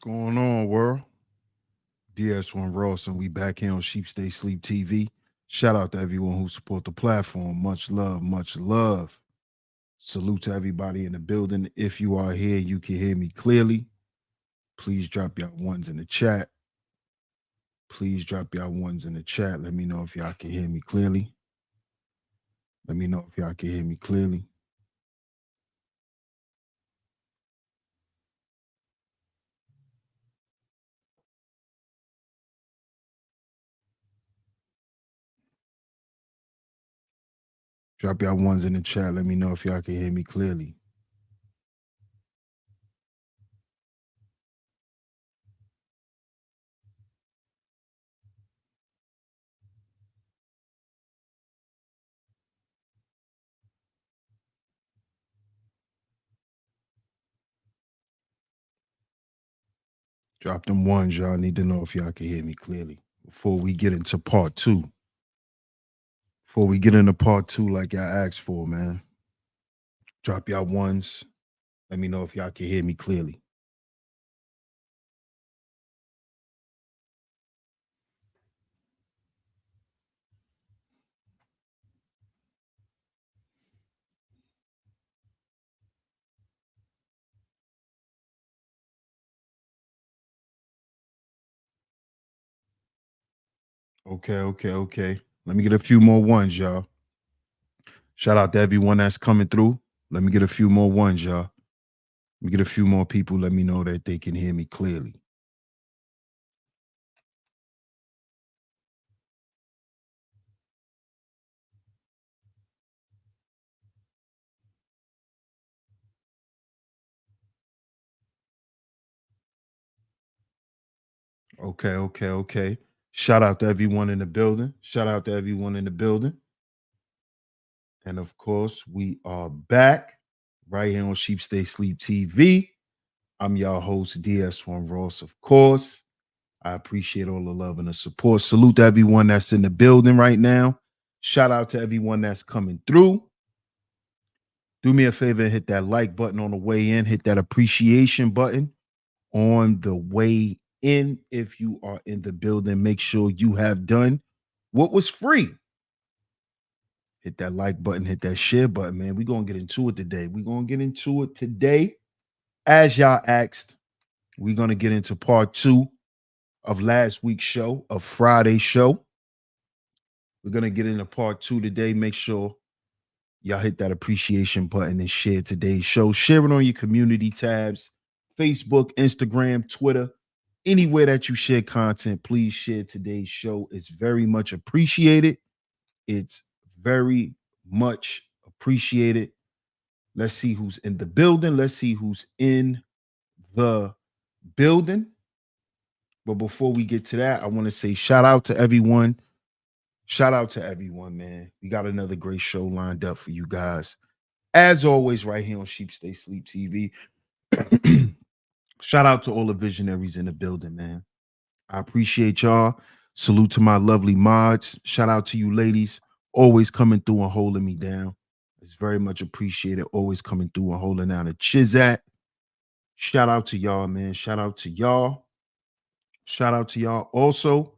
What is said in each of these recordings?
Going on, world? DS1 Ross, and we back here on Sheep Stay Sleep TV. Shout out to everyone who support the platform. Much love, much love. Salute to everybody in the building. If you are here, you can hear me clearly. Please drop y'all ones in the chat. Please drop y'all ones in the chat. Let me know if y'all can hear me clearly. Let me know if y'all can hear me clearly. Drop y'all ones in the chat. Let me know if y'all can hear me clearly. Drop them ones, y'all. Need to know if y'all can hear me clearly before we get into part two. Before we get into part two, like y'all asked for, man, drop y'all ones. Let me know if y'all can hear me clearly. Okay. Let me get a few more ones, y'all. Shout out to everyone that's coming through. Let me get a few more ones, y'all. Let me get a few more people. Let me know that they can hear me clearly. Okay. Shout out to everyone in the building. Shout out to everyone in the building. And of course, we are back right here on Sheep Stay Sleep TV. I'm your host, DS1 Ross, of course. I appreciate all the love and the support. Salute to everyone that's in the building right now. Shout out to everyone that's coming through. Do me a favor and hit that like button on the way in. Hit that appreciation button on the way in. If you are in the building, make sure you have done what was free. Hit that like button, hit that share button, man. We're going to get into it today. We're going to get into it today. As y'all asked, we're going to get into part two of last week's show, of Friday's show. We're going to get into part two today. Make sure y'all hit that appreciation button and share today's show. Share it on your community tabs, Facebook, Instagram, Twitter, anywhere that you share content. Please share today's show. It's very much appreciated. It's very much appreciated. Let's see who's in the building. Let's see who's in the building. But before we get to that, I want to say shout out to everyone. Shout out to everyone, man. We got another great show lined up for you guys. As always, right here on Sheep Stay Sleep TV. Shout out to all the visionaries in the building, man. I appreciate y'all. Salute to my lovely mods. Shout out to you ladies. Always coming through and holding me down. It's very much appreciated. Always coming through and holding down a chizat. Shout out to y'all, man. Shout out to y'all. Shout out to y'all. Also,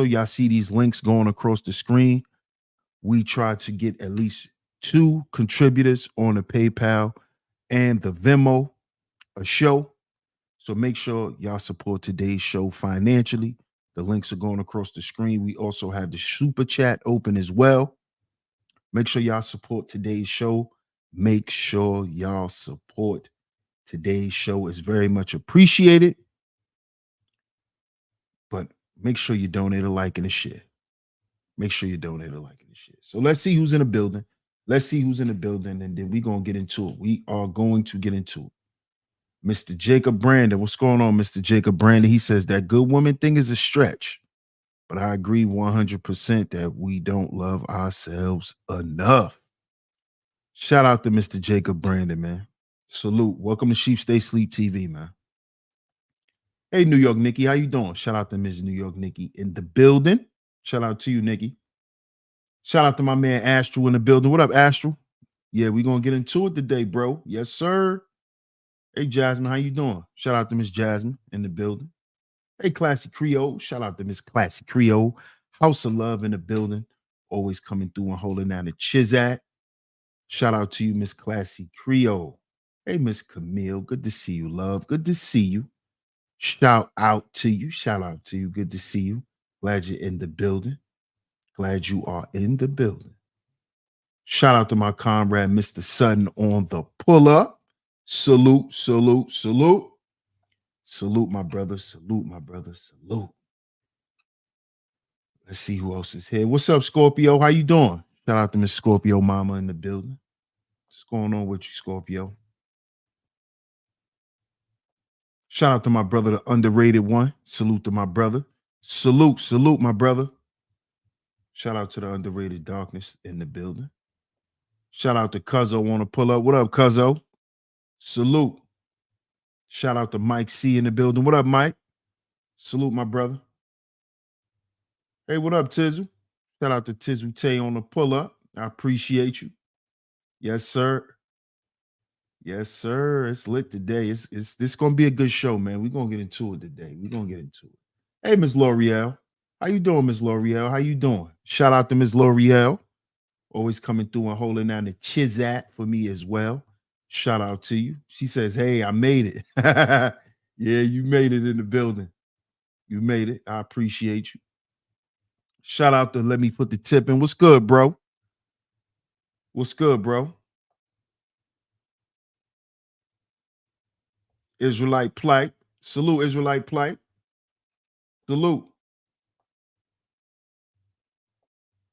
y'all see these links going across the screen. We try to get at least 2 contributors on the PayPal and the Venmo a show. So make sure y'all support today's show financially. The links are going across the screen. We also have the super chat open as well. Make sure y'all support today's show. Make sure y'all support today's show. Is very much appreciated. But make sure you donate a like and a share. Make sure you donate a like and a share. So let's see who's in the building. Let's see who's in the building, and then we're going to get into it. We are going to get into it. Mr. Jacob Brandon. What's going on, Mr. Jacob Brandon? He says that good woman thing is a stretch, but I agree 100% that we don't love ourselves enough. Shout out to Mr. Jacob Brandon, man. Salute. Welcome to Sheep Stay Sleep TV, man. Hey, New York Nikki, how you doing? Shout out to Ms. New York Nikki in the building. Shout out to you, Nikki. Shout out to my man Astral in the building. What up, Astral? Yeah, we're going to get into it today, bro. Yes, sir. Hey, Jasmine, how you doing? Shout out to Miss Jasmine in the building. Hey, Classy Creole. Shout out to Miss Classy Creole. House of Love in the building. Always coming through and holding down the Chizat. Shout out to you, Miss Classy Creole. Hey, Miss Camille. Good to see you, love. Good to see you. Shout out to you. Shout out to you. Good to see you. Glad you're in the building. Glad you are in the building. Shout out to my comrade, Mr. Sutton, on the pull up. Salute, salute, salute. Salute, my brother. Salute, my brother. Salute. Let's see who else is here. What's up, Scorpio? How you doing? Shout out to Miss Scorpio Mama in the building. What's going on with you, Scorpio? Shout out to my brother, the underrated one. Salute to my brother. Salute, salute, my brother. Shout out to the underrated darkness in the building. Shout out to Cuzzo. Want to pull up? What up, Cuzzo? Salute. Shout out to Mike C in the building. What up, Mike? Salute, my brother. Hey, what up, Tizzle? Shout out to Tizzle Tay on the pull up. I appreciate you. Yes, sir. Yes, sir. It's lit today. It's this gonna be a good show, man. We're gonna get into it today. We're gonna get into it. Hey, Miss L'Oreal. How you doing, Miss L'Oreal? How you doing? Shout out to Miss L'Oreal. Always coming through and holding down the Chizat for me as well. Shout out to you. She says, hey, I made it. Yeah, you made it in the building. You made it. I appreciate you. Shout out to Let Me Put the Tip in. What's good, bro? What's good, bro? Israelite plight. Salute, Israelite plight. Salute.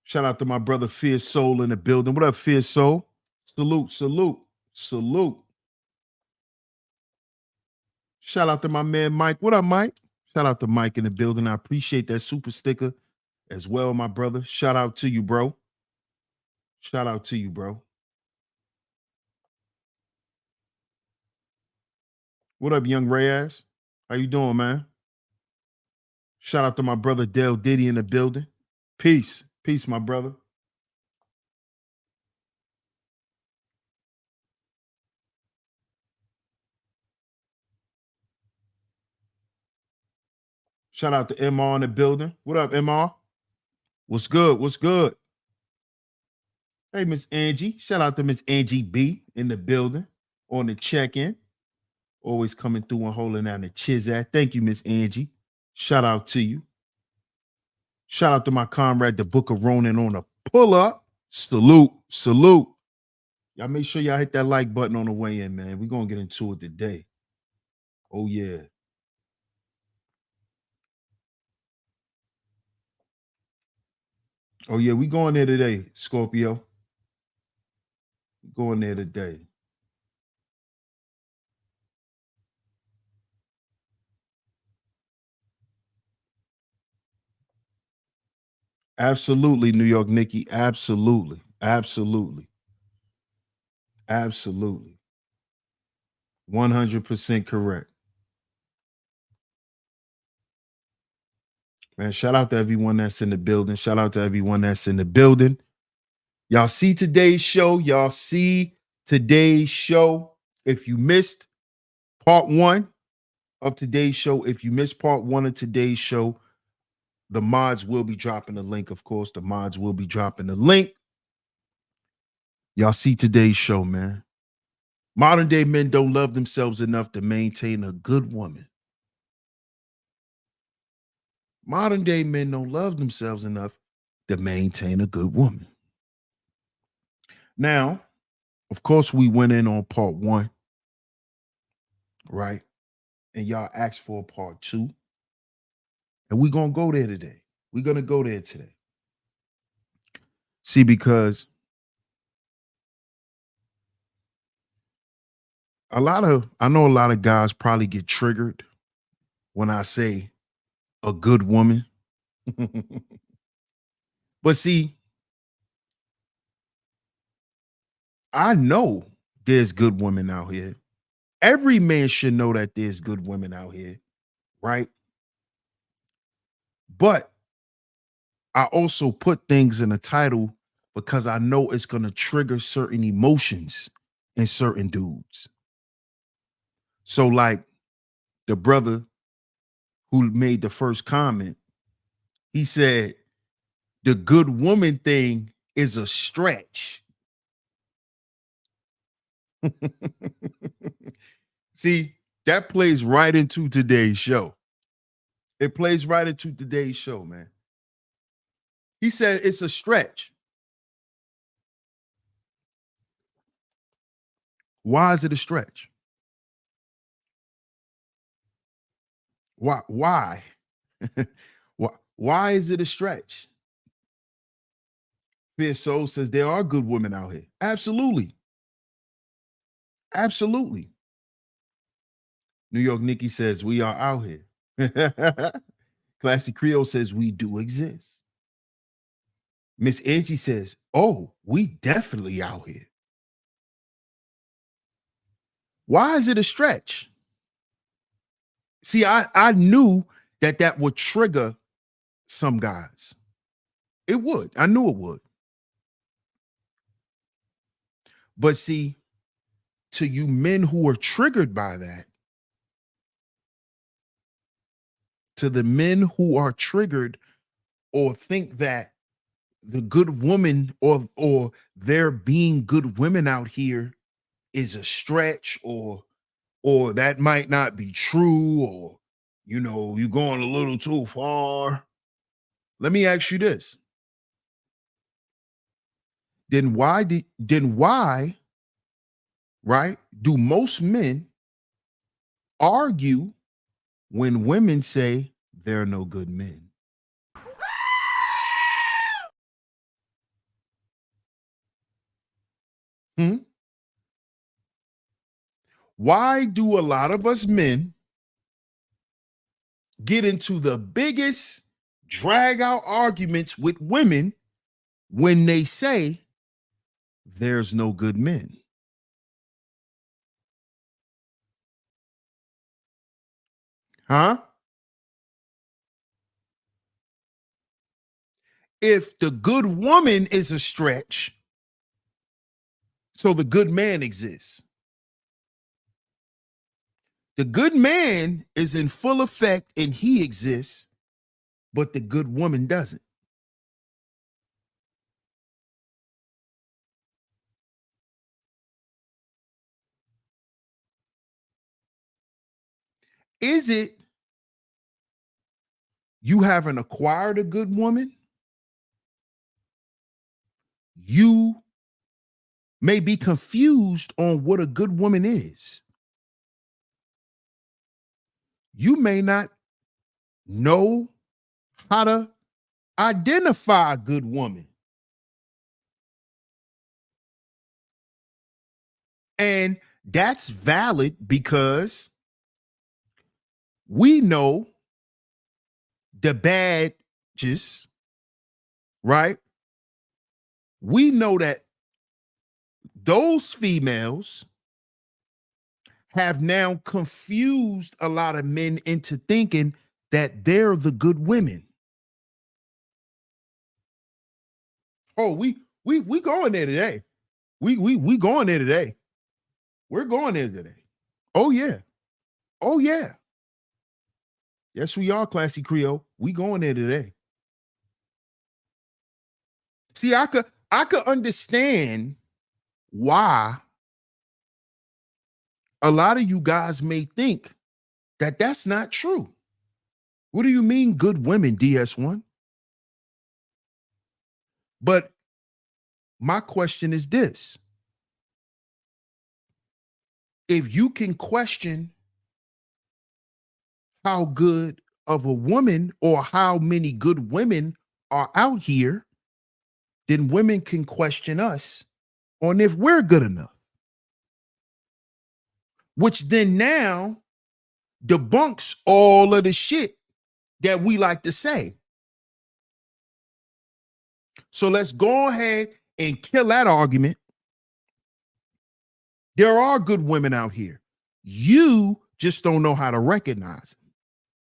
Shout out to my brother Fierce Soul in the building. What up, Fierce Soul? Salute, salute, salute. Shout out to my man Mike. What up, Mike? Shout out to Mike in the building. I appreciate that super sticker as well, my brother. Shout out to you, bro. Shout out to you, bro. What up, young Reyes? How you doing, man? Shout out to my brother Dale Diddy in the building. Peace. Peace, my brother. Shout out to MR in the building. What up, MR? What's good? What's good? Hey, Miss Angie. Shout out to Miss Angie B in the building on the check-in. Always coming through and holding down the Chizat. Thank you, Miss Angie. Shout out to you. Shout out to my comrade, the Book of Ronan on the pull-up. Salute, salute. Y'all make sure y'all hit that like button on the way in, man. We're gonna get into it today. Oh, yeah. Oh, yeah, we going there today, Scorpio. We going there today. Absolutely, New York Nikki. Absolutely. Absolutely. Absolutely. 100% correct. Man, shout out to everyone that's in the building. Shout out to everyone that's in the building. Y'all see today's show. Y'all see today's show. If you missed part one of today's show, if you missed part one of today's show, the mods will be dropping the link. Of course, the mods will be dropping the link. Y'all see today's show, man. Modern day men don't love themselves enough to maintain a good woman. Modern day men don't love themselves enough to maintain a good woman. Now, of course, we went in on part one, right? And y'all asked for a part two. And we're going to go there today. We're going to go there today. See, because I know a lot of guys probably get triggered when I say a good woman. But see, I know there's good women out here. Every man should know that there's good women out here, right? But I also put things in the title because I know it's going to trigger certain emotions in certain dudes. So, like the brother who made the first comment, he said, the good woman thing is a stretch. See, that plays right into today's show. It plays right into today's show, man. He said it's a stretch. Why is it a stretch? Why? Why? Why is it a stretch? Fierce Soul says there are good women out here. Absolutely. Absolutely. New York Nikki says we are out here. Classy Creole says we do exist. Miss Angie says, oh, we definitely out here. Why is it a stretch? See, I knew that would trigger some guys. It would. I knew it would. But see, to you men who are triggered by that, to the men who are triggered or think that the good woman or there being good women out here is a stretch or that might not be true, or you're going a little too far. Let me ask you this. Then why, right, do most men argue when women say there are no good men? Hmm? Why do a lot of us men get into the biggest drag out arguments with women when they say there's no good men? Huh? If the good woman is a stretch, so the good man exists. The good man is in full effect and he exists, but the good woman doesn't. Is it you haven't acquired a good woman? You may be confused on what a good woman is. You may not know how to identify a good woman. And that's valid because we know the badges, right? We know that those females have now confused a lot of men into thinking that they're the good women. Oh, we going there today. We going there today. We're going there today. Oh yeah. Oh yeah. Yes, we are, Classy Creole. We going there today. See, I could understand why a lot of you guys may think that that's not true. What do you mean good women, DS1? But my question is this. If you can question how good of a woman or how many good women are out here, then women can question us on if we're good enough. Which then now debunks all of the shit that we like to say. So let's go ahead and kill that argument. There are good women out here. You just don't know how to recognize them.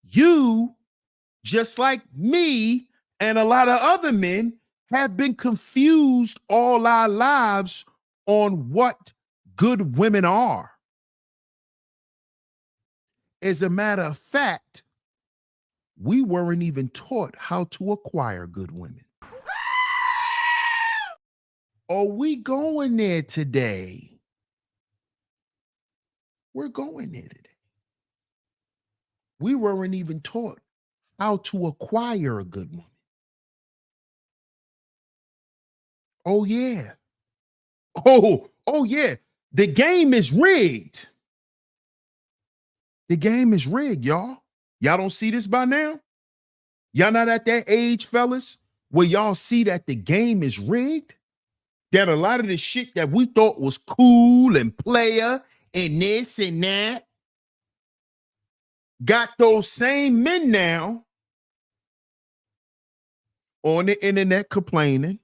You, just like me and a lot of other men, have been confused all our lives on what good women are. As a matter of fact, we weren't even taught how to acquire good women. Are we going there today? We're going there today. We weren't even taught how to acquire a good woman. Oh, yeah. Oh, yeah. The game is rigged. The game is rigged, y'all. Y'all don't see this by now? Y'all not at that age, fellas, where y'all see that the game is rigged? That a lot of the shit that we thought was cool and player and this and that got those same men now on the internet complaining,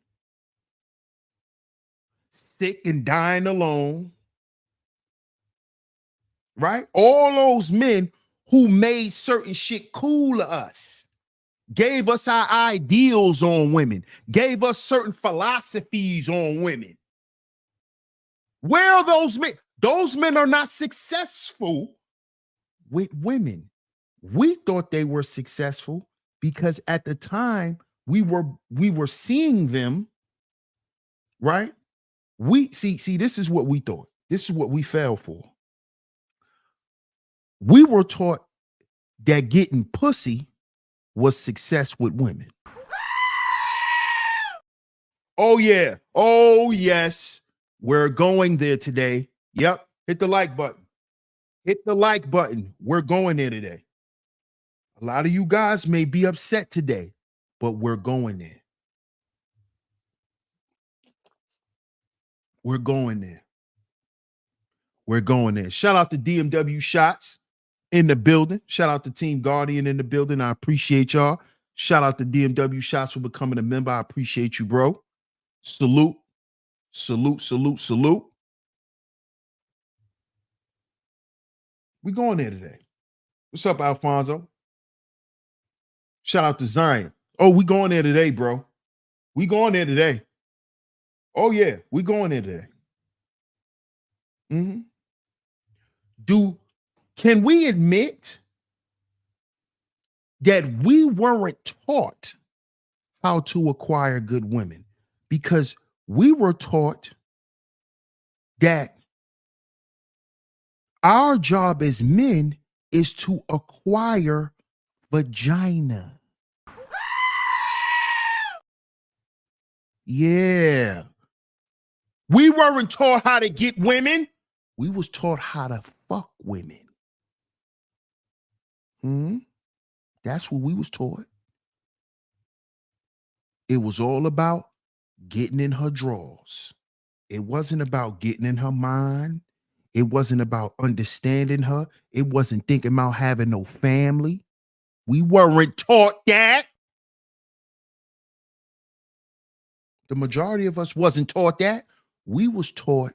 sick and dying alone, right? All those men who made certain shit cool to us, gave us our ideals on women, gave us certain philosophies on women. Where are those men? Those men are not successful with women. We thought they were successful because at the time we were seeing them, right? We see this is what we thought. This is what we fell for. We were taught that getting pussy was success with women. Oh yeah. Oh yes. We're going there today. Yep. Hit the like button. Hit the like button. We're going there today. A lot of you guys may be upset today, but we're going there. We're going there. We're going there. Shout out to DMW Shots in the building. Shout out to Team Guardian in the building. I appreciate y'all. Shout out to DMW Shots for becoming a member. I appreciate you, bro. Salute. Salute, salute, salute. We going there today. What's up, Alfonso? Shout out to Zion. Oh, we going there today, bro. We going there today. Oh, yeah. We going there today. Mm-hmm. Can we admit that we weren't taught how to acquire good women? Because we were taught that our job as men is to acquire vagina. Yeah. We weren't taught how to get women. We was taught how to fuck women. That's what we was taught. It was all about getting in her drawers. It wasn't about getting in her mind. It wasn't about understanding her. It wasn't thinking about having no family. We weren't taught that. The majority of us wasn't taught that. We was taught,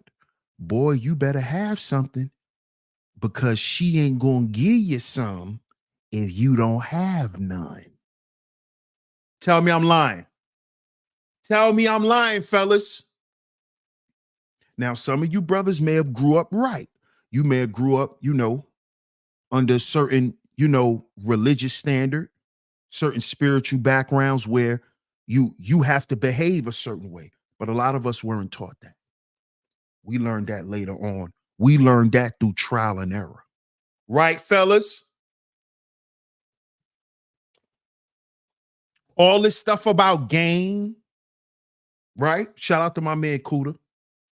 boy, you better have something because she ain't gonna give you some if you don't have none. Tell me I'm lying. Tell me I'm lying, fellas. Now, some of you brothers may have grew up right. You may have grew up, under certain, religious standard, certain spiritual backgrounds where you have to behave a certain way. But a lot of us weren't taught that. We learned that later on. We learned that through trial and error. Right, fellas? All this stuff about game, right? Shout out to my man Kuda.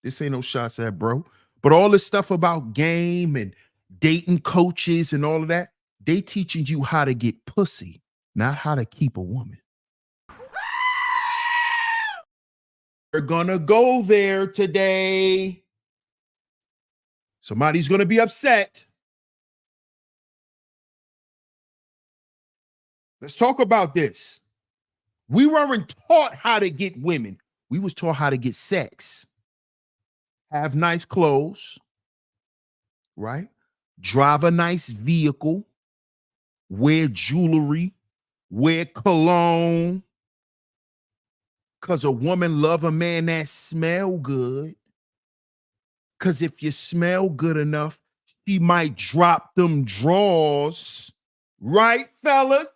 This ain't no shots at bro. But all this stuff about game and dating coaches and all of that, they teaching you how to get pussy, not how to keep a woman. We're gonna go there today. Somebody's gonna be upset. Let's talk about this. We weren't taught how to get women. We was taught how to get sex. Have nice clothes, right? Drive a nice vehicle, wear jewelry, wear cologne. Because a woman love a man that smell good. Because if you smell good enough, She might drop them drawers. Right, fellas?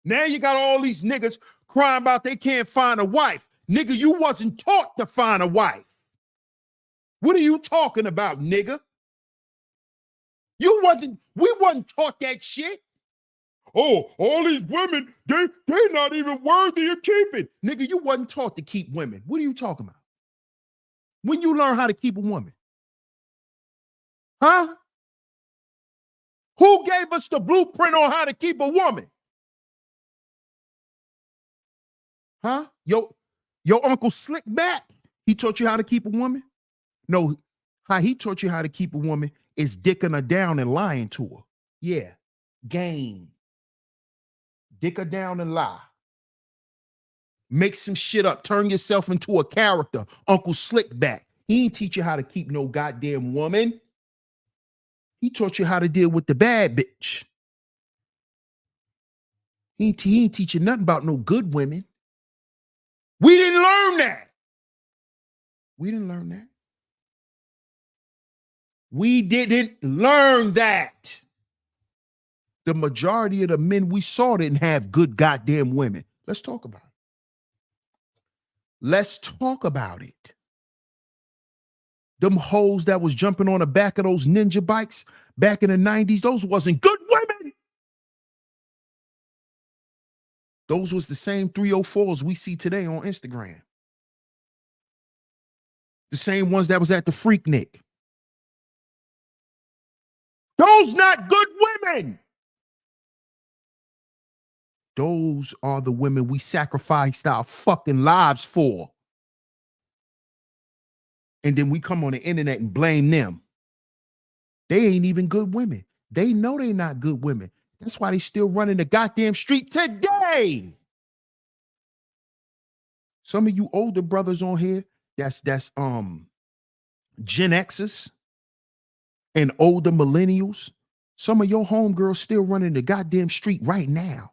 Now you got all these niggas crying about they can't find a wife. Nigga, you wasn't taught to find a wife. What are you talking about, nigga? We wasn't taught that shit. Oh, all these women, they're not even worthy of keeping. Nigga, you wasn't taught to keep women. What are you talking about? When you learn how to keep a woman? Huh? Who gave us the blueprint on how to keep a woman? Huh? Your Uncle Slickback, he taught you how to keep a woman? No, how he taught you how to keep a woman is dicking her down and lying to her. Yeah, game. Dick her down and lie. Make some shit up. Turn yourself into a character. Uncle Slickback. He ain't teach you how to keep no goddamn woman. He taught you how to deal with the bad bitch. He ain't teach you nothing about no good women. We didn't learn that. We didn't learn that. We didn't learn that. The majority of the men we saw didn't have good goddamn women. Let's talk about it. Let's talk about it. Them hoes that was jumping on the back of those ninja bikes back in the 90s, those wasn't good women. Those was the same 304s we see today on Instagram. The same ones that was at the Freaknik. Those not good women. Those are the women we sacrificed our fucking lives for. And then we come on the internet and blame them. They ain't even good women. They know they not good women. That's why they still running the goddamn street today. Some of you older brothers on here, that's Gen Xers and older millennials. Some of your homegirls still running the goddamn street right now.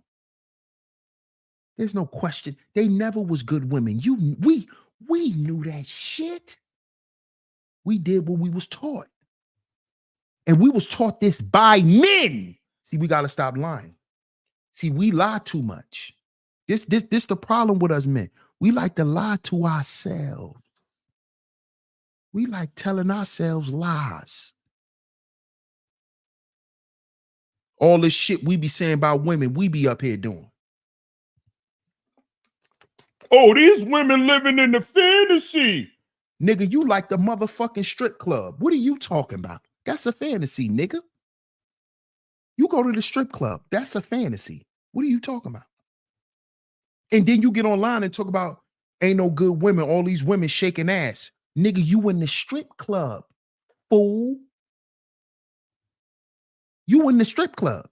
There's no question. They never was good women. We knew that shit. We did what we was taught. And we was taught this by men. See, we got to stop lying. See, we lie too much. This the problem with us men. We like to lie to ourselves. We like telling ourselves lies. All this shit we be saying about women, we be up here doing. Oh, these women living in the fantasy. Nigga, you like the motherfucking strip club. What are you talking about? That's a fantasy, nigga. You go to the strip club. That's a fantasy. What are you talking about? And then you get online and talk about ain't no good women, all these women shaking ass. Nigga, you in the strip club, fool. You in the strip club.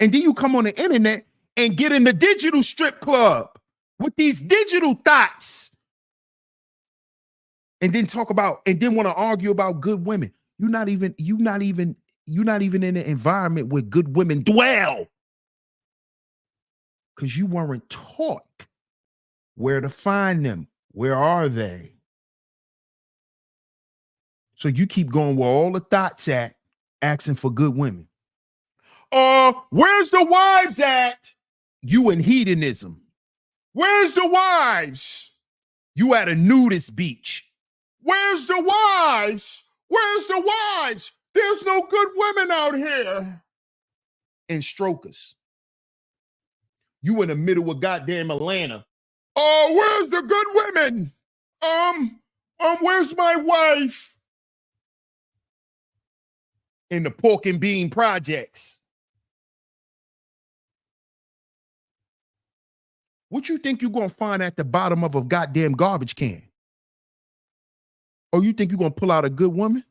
And then you come on the internet and get in the digital strip club with these digital thoughts. And then talk about, and then want to argue about good women. You're not even in an environment where good women dwell. Because you weren't taught where to find them. Where are they? So you keep going where all the thoughts at, asking for good women. Where's the wives at? You in hedonism. Where's the wives? You at a nudist beach. Where's the wives? Where's the wives? There's no good women out here. And strokers. You in the middle of goddamn Atlanta. Oh, where's the good women? Where's my wife? In the pork and bean projects. What you think you're gonna find at the bottom of a goddamn garbage can? Or you think you're gonna pull out a good woman?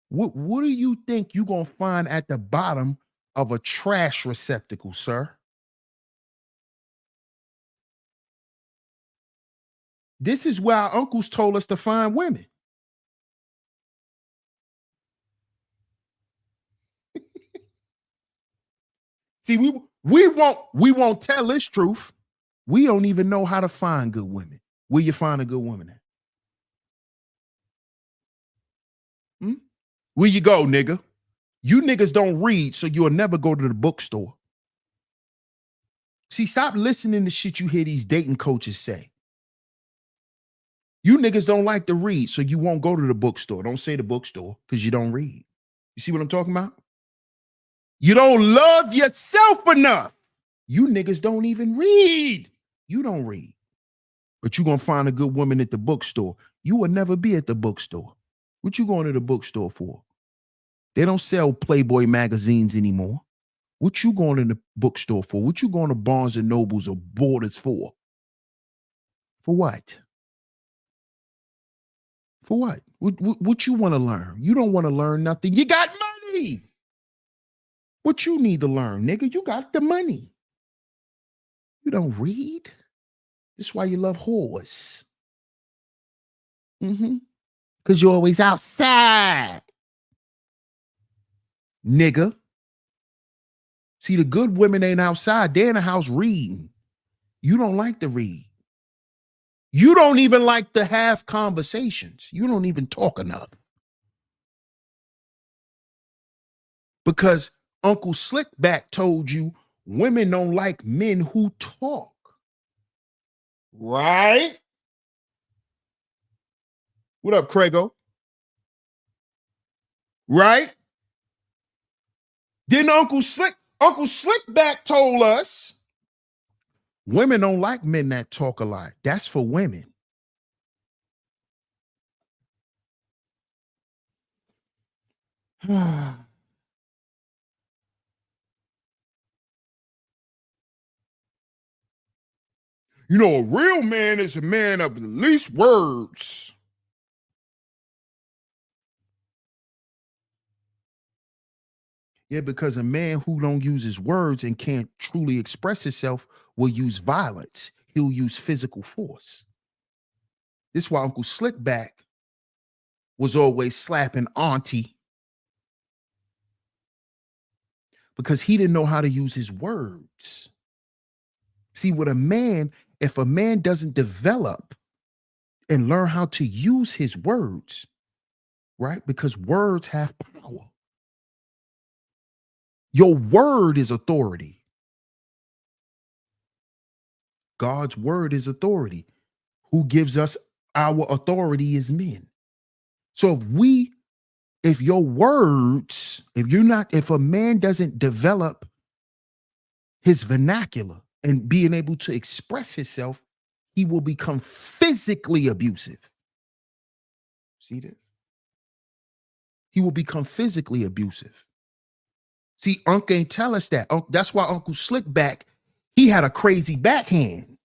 What do you think you're gonna find at the bottom of a trash receptacle, sir? This is where our uncles told us to find women. See, we won't tell this truth. We don't even know how to find good women. Where you find a good woman at? Where you go, nigga? You niggas don't read, so you'll never go to the bookstore. See, stop listening to shit you hear these dating coaches say. You niggas don't like to read, so you won't go to the bookstore. Don't say the bookstore because you don't read. You see what I'm talking about? You don't love yourself enough. You niggas don't even read. You don't read. But you're going to find a good woman at the bookstore. You will never be at the bookstore. What you going to the bookstore for? They don't sell Playboy magazines anymore. What you going to the bookstore for? What you going to Barnes and Nobles or Borders for? For what? For what? What you want to learn? You don't want to learn nothing. You got money. What you need to learn, nigga? You got the money. You don't read. That's why you love whores. Because you're always outside. Nigga. See, the good women ain't outside. They're in the house reading. You don't like to read. You don't even like to have conversations. You don't even talk enough. Because Uncle Slickback told you women don't like men who talk. Right? What up, Craigo? Right? Then Uncle Slickback told us women don't like men that talk a lot. That's for women. You know, a real man is a man of the least words. Yeah, because a man who don't use his words and can't truly express himself will use violence. He'll use physical force. This is why Uncle Slickback was always slapping Auntie, because he didn't know how to use his words. See, with a man, if a man doesn't develop and learn how to use his words, right? Because words have power. Your word is authority. God's word is authority. Who gives us our authority is men. So if your words, if a man doesn't develop his vernacular and being able to express himself, he will become physically abusive. See this? He will become physically abusive. See, Unc ain't tell us that. That's why Uncle Slickback, he had a crazy backhand,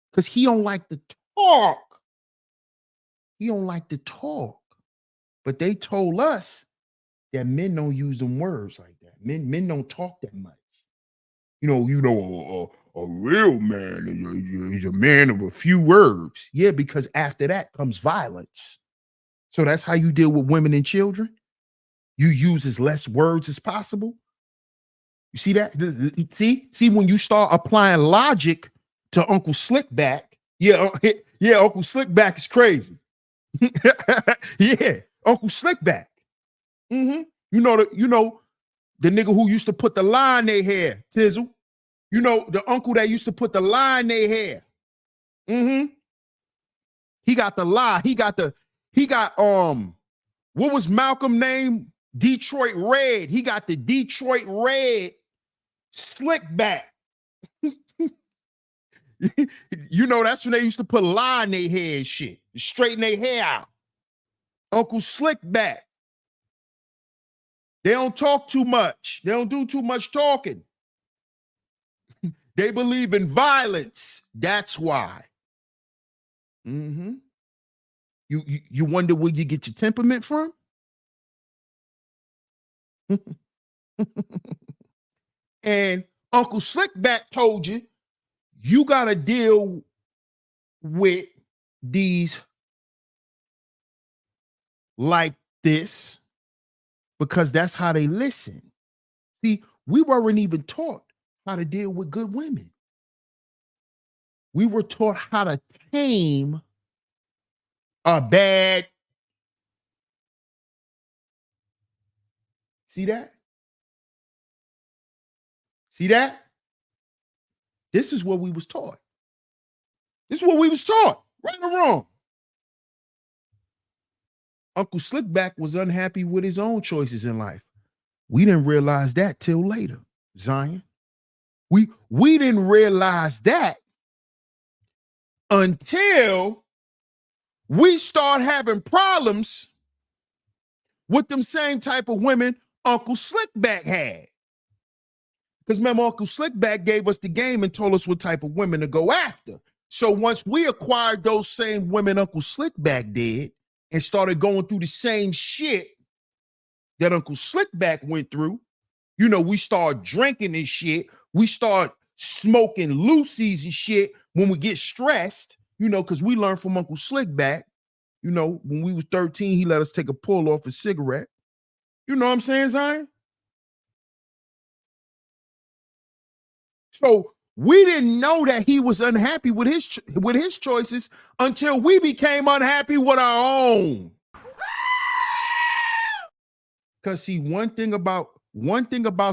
because he don't like to talk. He don't like to talk. But they told us that men don't use them words like that. Men don't talk that much. A real man is a man of a few words. Yeah, because after that comes violence. So that's how you deal with women and children. You use as less words as possible. You see that? See when you start applying logic to Uncle Slickback, yeah, Uncle Slickback is crazy. Yeah, Uncle Slickback. You know the nigga who used to put the lie in their hair, Tizzle. You know the uncle that used to put the lie in their hair. He got the lie. He got what was Malcolm name? Detroit Red. He got the Detroit Red Slickback. You know, that's when they used to put lie in their hair and shit, straighten their hair out. Uncle Slickback. They don't talk too much. They don't do too much talking. They believe in violence. That's why. You wonder where you get your temperament from? And Uncle Slickback told you, you got to deal with these like this because that's how they listen. See, we weren't even taught how to deal with good women. We were taught how to tame a bad See that? See that? This is what we was taught. This is what we was taught, right or wrong. Uncle Slickback was unhappy with his own choices in life. We didn't realize that till later, Zion. We didn't realize that until we start having problems with them same type of women Uncle Slickback had. Because remember, Uncle Slickback gave us the game and told us what type of women to go after. So once we acquired those same women Uncle Slickback did and started going through the same shit that Uncle Slickback went through, you know, we start drinking and shit. We start smoking Lucy's and shit when we get stressed, you know, because we learned from Uncle Slickback. You know, when we was 13, he let us take a pull off a cigarette. You know what I'm saying, Zion? So we didn't know that he was unhappy with his choices until we became unhappy with our own. Because see, one thing about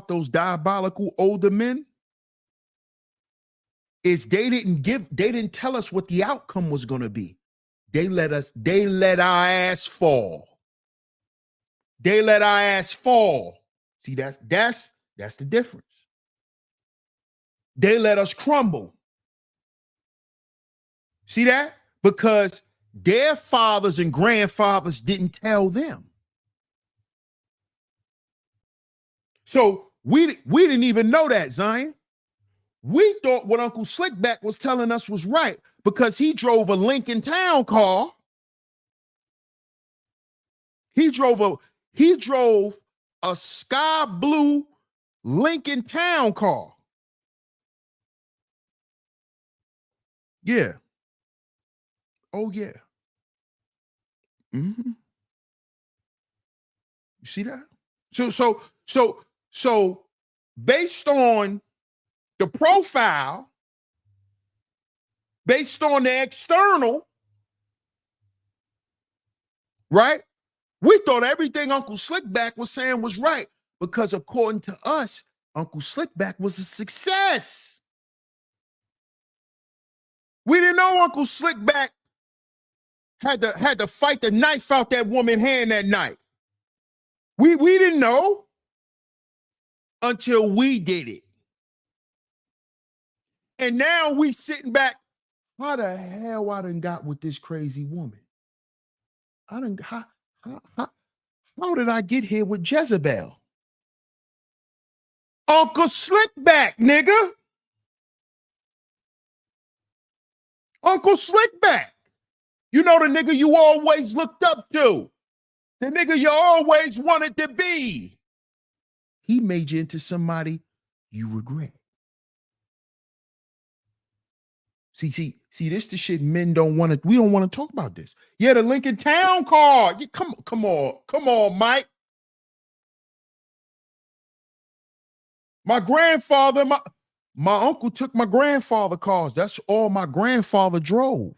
those diabolical older men is they didn't tell us what the outcome was going to be. They let our ass fall. They let our ass fall. See, that's the difference. They let us crumble. See that? Because their fathers and grandfathers didn't tell them. So we didn't even know that, Zion. We thought what Uncle Slickback was telling us was right because he drove a Lincoln Town car. He drove a sky blue Lincoln Town car. Yeah. Oh yeah. Mm-hmm. You see that? So based on the profile, based on the external, right? We thought everything Uncle Slickback was saying was right because according to us, Uncle Slickback was a success. We didn't know Uncle Slickback had to fight the knife out that woman's hand that night. We didn't know until we did it. And now we sitting back, how the hell I done got with this crazy woman? How did I get here with Jezebel? Uncle Slickback, nigga. Uncle Slickback. You know the nigga you always looked up to. The nigga you always wanted to be. He made you into somebody you regret. See, this the shit men don't want to, we don't want to talk about this. Yeah, the Lincoln Town car. Yeah, come on, Mike. My grandfather, my uncle took my grandfather cars. That's all my grandfather drove.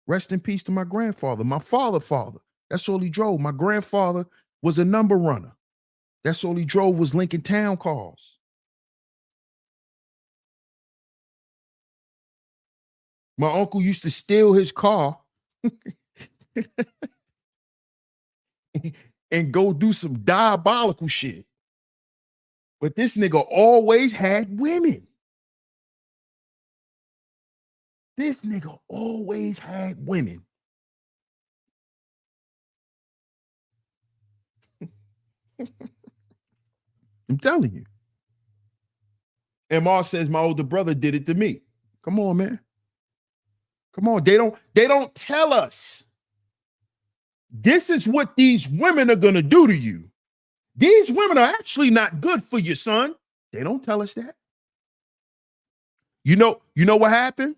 Rest in peace to my grandfather. My father. That's all he drove. My grandfather was a number runner. That's all he drove was Lincoln Town cars. My uncle used to steal his car and go do some diabolical shit. But this nigga always had women. This nigga always had women. I'm telling you. And Ma says my older brother did it to me. Come on, man. Come on. They don't tell us. This is what these women are gonna do to you. These women are actually not good for you, son. They don't tell us that. You know what happened?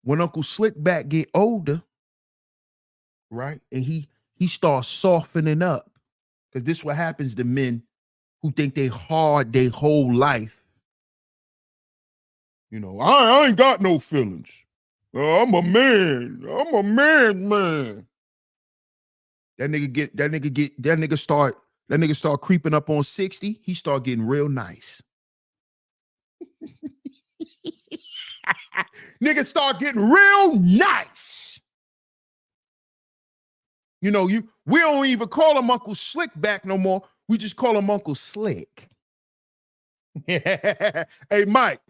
When Uncle Slickback get older, right? And he starts softening up. Because this is what happens to men who think they hard their whole life. You know, I ain't got no feelings. I'm a man. I'm a man. That nigga start That nigga start creeping up on 60. He start getting real nice. Nigga start getting real nice. You know, we don't even call him Uncle Slickback no more. We just call him Uncle Slick. Hey, Mike.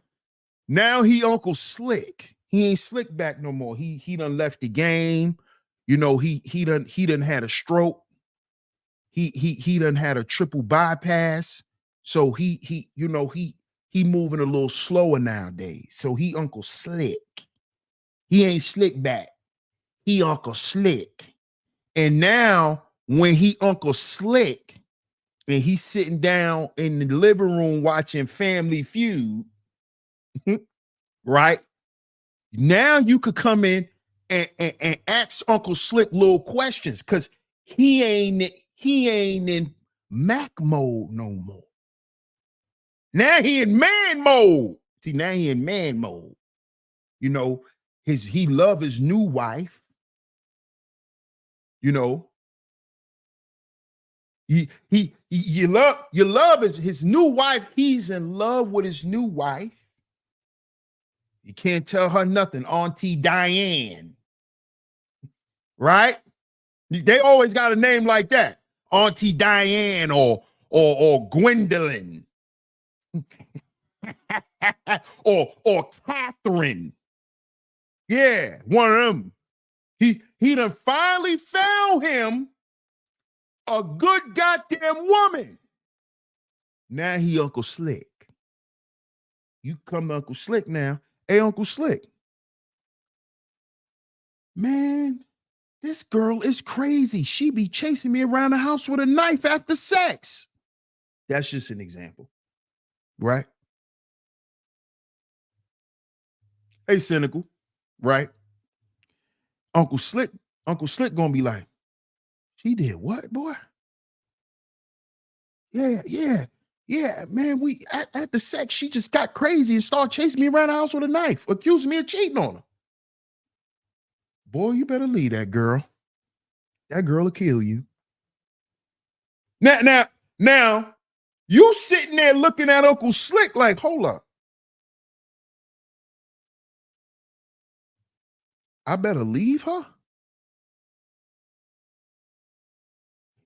Now he Uncle Slick. He ain't Slickback no more. He done left the game. You know, he done had a stroke. He done had a triple bypass. So he moving a little slower nowadays. So he Uncle Slick. He ain't Slickback. He Uncle Slick. And now when he Uncle Slick and he's sitting down in the living room watching Family Feud, right? Now you could come in and ask Uncle Slick little questions because he ain't in Mac mode no more. Now he in man mode. See, now he in man mode. You know, he love his new wife. You know, you love his new wife. He's in love with his new wife. You can't tell her nothing, Auntie Diane. Right? They always got a name like that, Auntie Diane or Gwendolyn, or Catherine. Yeah, one of them. He done finally found him a good goddamn woman. Now he Uncle Slick. You come to Uncle Slick now. Hey, Uncle Slick. Man, this girl is crazy. She be chasing me around the house with a knife after sex. That's just an example, right? Hey, cynical, right? Uncle Slick gonna be like, she did what, boy? Yeah, man. We at the sex, she just got crazy and started chasing me around the house with a knife, accusing me of cheating on her. Boy, you better leave that girl. That girl will kill you. Now, you sitting there looking at Uncle Slick like, hold up. I better leave her?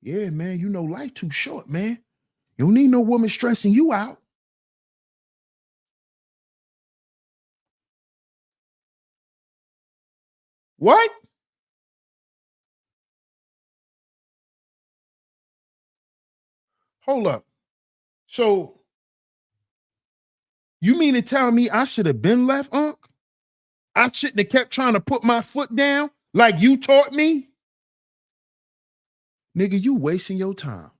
Yeah, man, you know life too short, man. You don't need no woman stressing you out. What? Hold up. So you mean to tell me I should have been left, Unc? I shouldn't have kept trying to put my foot down like you taught me? Nigga, you wasting your time.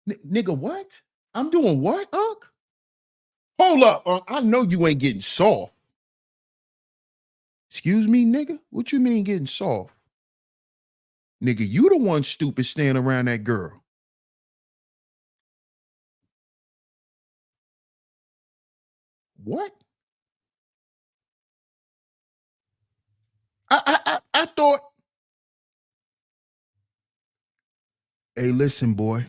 Nigga, what? I'm doing what, Unc? Hold up, Unc. I know you ain't getting soft. Excuse me, nigga? What you mean getting soft? Nigga, you the one stupid standing around that girl. What? I thought. Hey, listen, boy.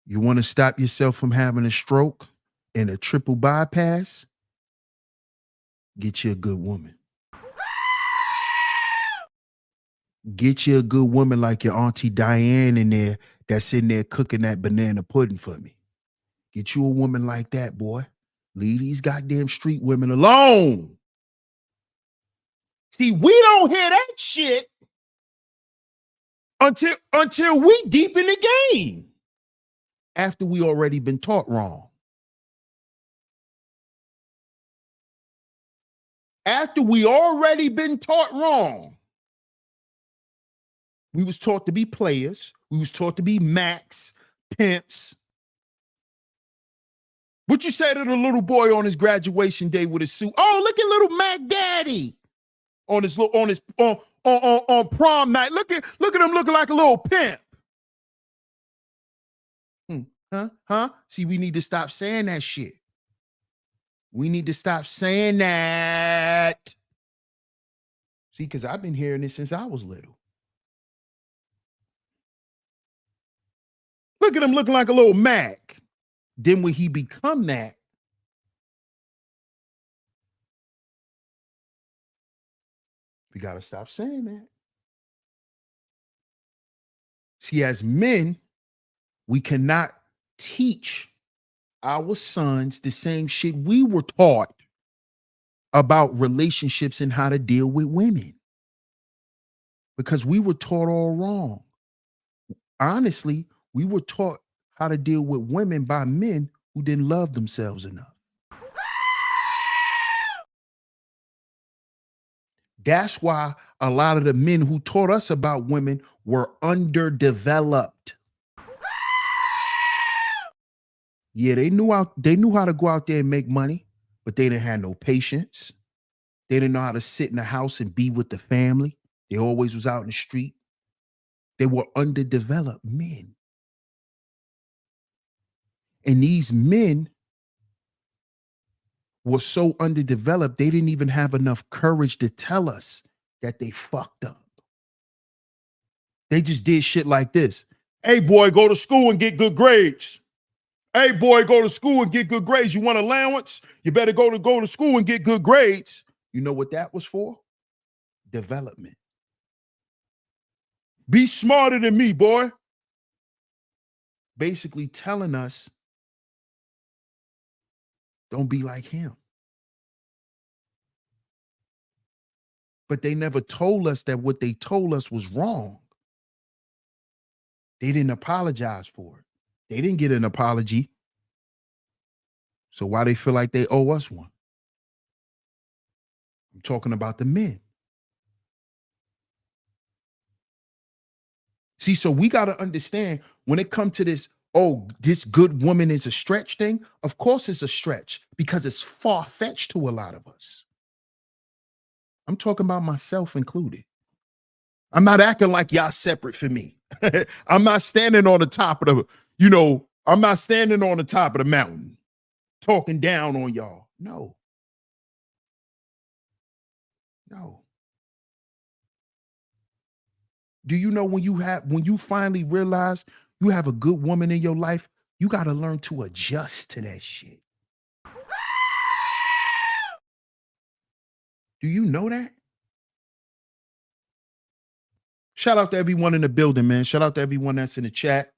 You want to stop yourself from having a stroke and a triple bypass? Get you a good woman. Get you a good woman like your Auntie Diane in there that's in there cooking that banana pudding for me. Get you a woman like that, boy. Leave these goddamn street women alone. See, we don't hear that shit until we deep in the game. After we already been taught wrong. After we already been taught wrong. We was taught to be players. We was taught to be Max, pimps. What you say to the little boy on his graduation day with his suit? Oh, look at little Mac Daddy on prom night. Look at him looking like a little pimp. Huh? See, we need to stop saying that shit. We need to stop saying that. See, because I've been hearing this since I was little. Look at him looking like a little Mac. Then when he become that, we got to stop saying that. See, as men, we cannot teach our sons the same shit we were taught about relationships and how to deal with women, because we were taught all wrong. Honestly, we were taught how to deal with women by men who didn't love themselves enough. That's why a lot of the men who taught us about women were underdeveloped. Yeah, they knew how to go out there and make money, but they didn't have no patience. They didn't know how to sit in the house and be with the family. They always was out in the street. They were underdeveloped men. And these men were so underdeveloped, they didn't even have enough courage to tell us that they fucked up. They just did shit like this. Hey, boy, go to school and get good grades. Hey, boy, go to school and get good grades. You want allowance? You better go to school and get good grades. You know what that was for? Development. Be smarter than me, boy. Basically telling us, don't be like him. But they never told us that what they told us was wrong. They didn't apologize for it. They didn't get an apology. So why they feel like they owe us one? I'm talking about the men. See, so we got to understand when it comes to this, oh, this good woman is a stretch thing. Of course it's a stretch because it's far-fetched to a lot of us. I'm talking about myself included. I'm not acting like y'all separate from me. I'm not standing on the top of I'm not standing on the top of the mountain talking down on y'all. No. Do you know when you finally realize you have a good woman in your life, you got to learn to adjust to that shit. Do you know that? Shout out to everyone in the building, man. Shout out to everyone that's in the chat.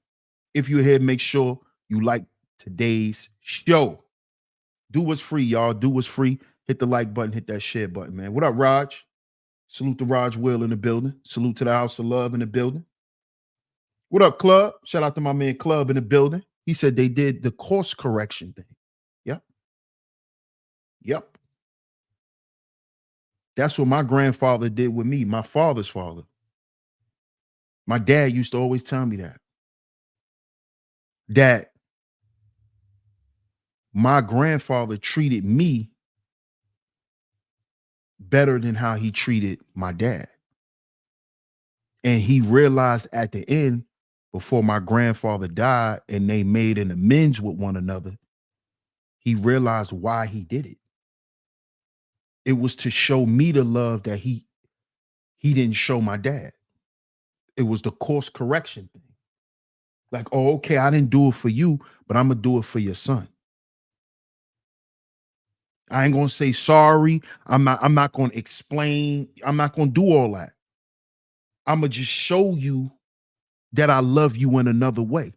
If you're here, make sure you like today's show. Do what's free, y'all. Do what's free. Hit the like button, hit that share button, man. What up, Raj? Salute to Raj Will in the building. Salute to the House of Love in the building. What up, Club? Shout out to my man Club in the building. He said they did the course correction thing. Yep. That's what my grandfather did with me, my father's father. My dad used to always tell me that my grandfather treated me better than how he treated my dad. And he realized at the end, before my grandfather died and they made an amends with one another, he realized why he did it. It was to show me the love that he didn't show my dad. It was the course correction thing. Like, oh, okay, I didn't do it for you, but I'm going to do it for your son. I ain't going to say sorry. I'm not going to explain. I'm not going to do all that. I'm going to just show you that I love you in another way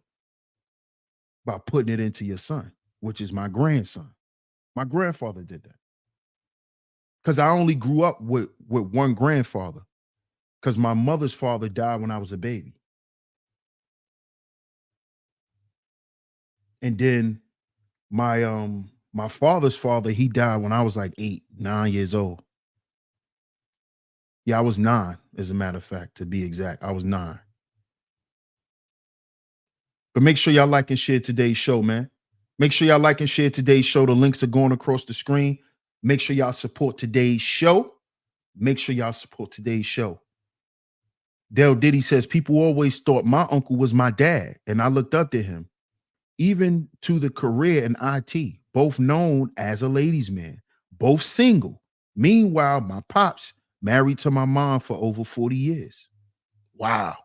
by putting it into your son, which is my grandson. My grandfather did that. Because I only grew up with one grandfather, because my mother's father died when I was a baby. And then my father's father, he died when I was like 8, 9 years old. Yeah, I was 9, as a matter of fact, to be exact. I was 9. But make sure y'all like and share today's show, man. Make sure y'all like and share today's show. The links are going across the screen. Make sure y'all support today's show. Make sure y'all support today's show. Del Diddy says, people always thought my uncle was my dad, and I looked up to him, even to the career in IT, both known as a ladies' man, both single. Meanwhile, my pops married to my mom for over 40 years. Wow.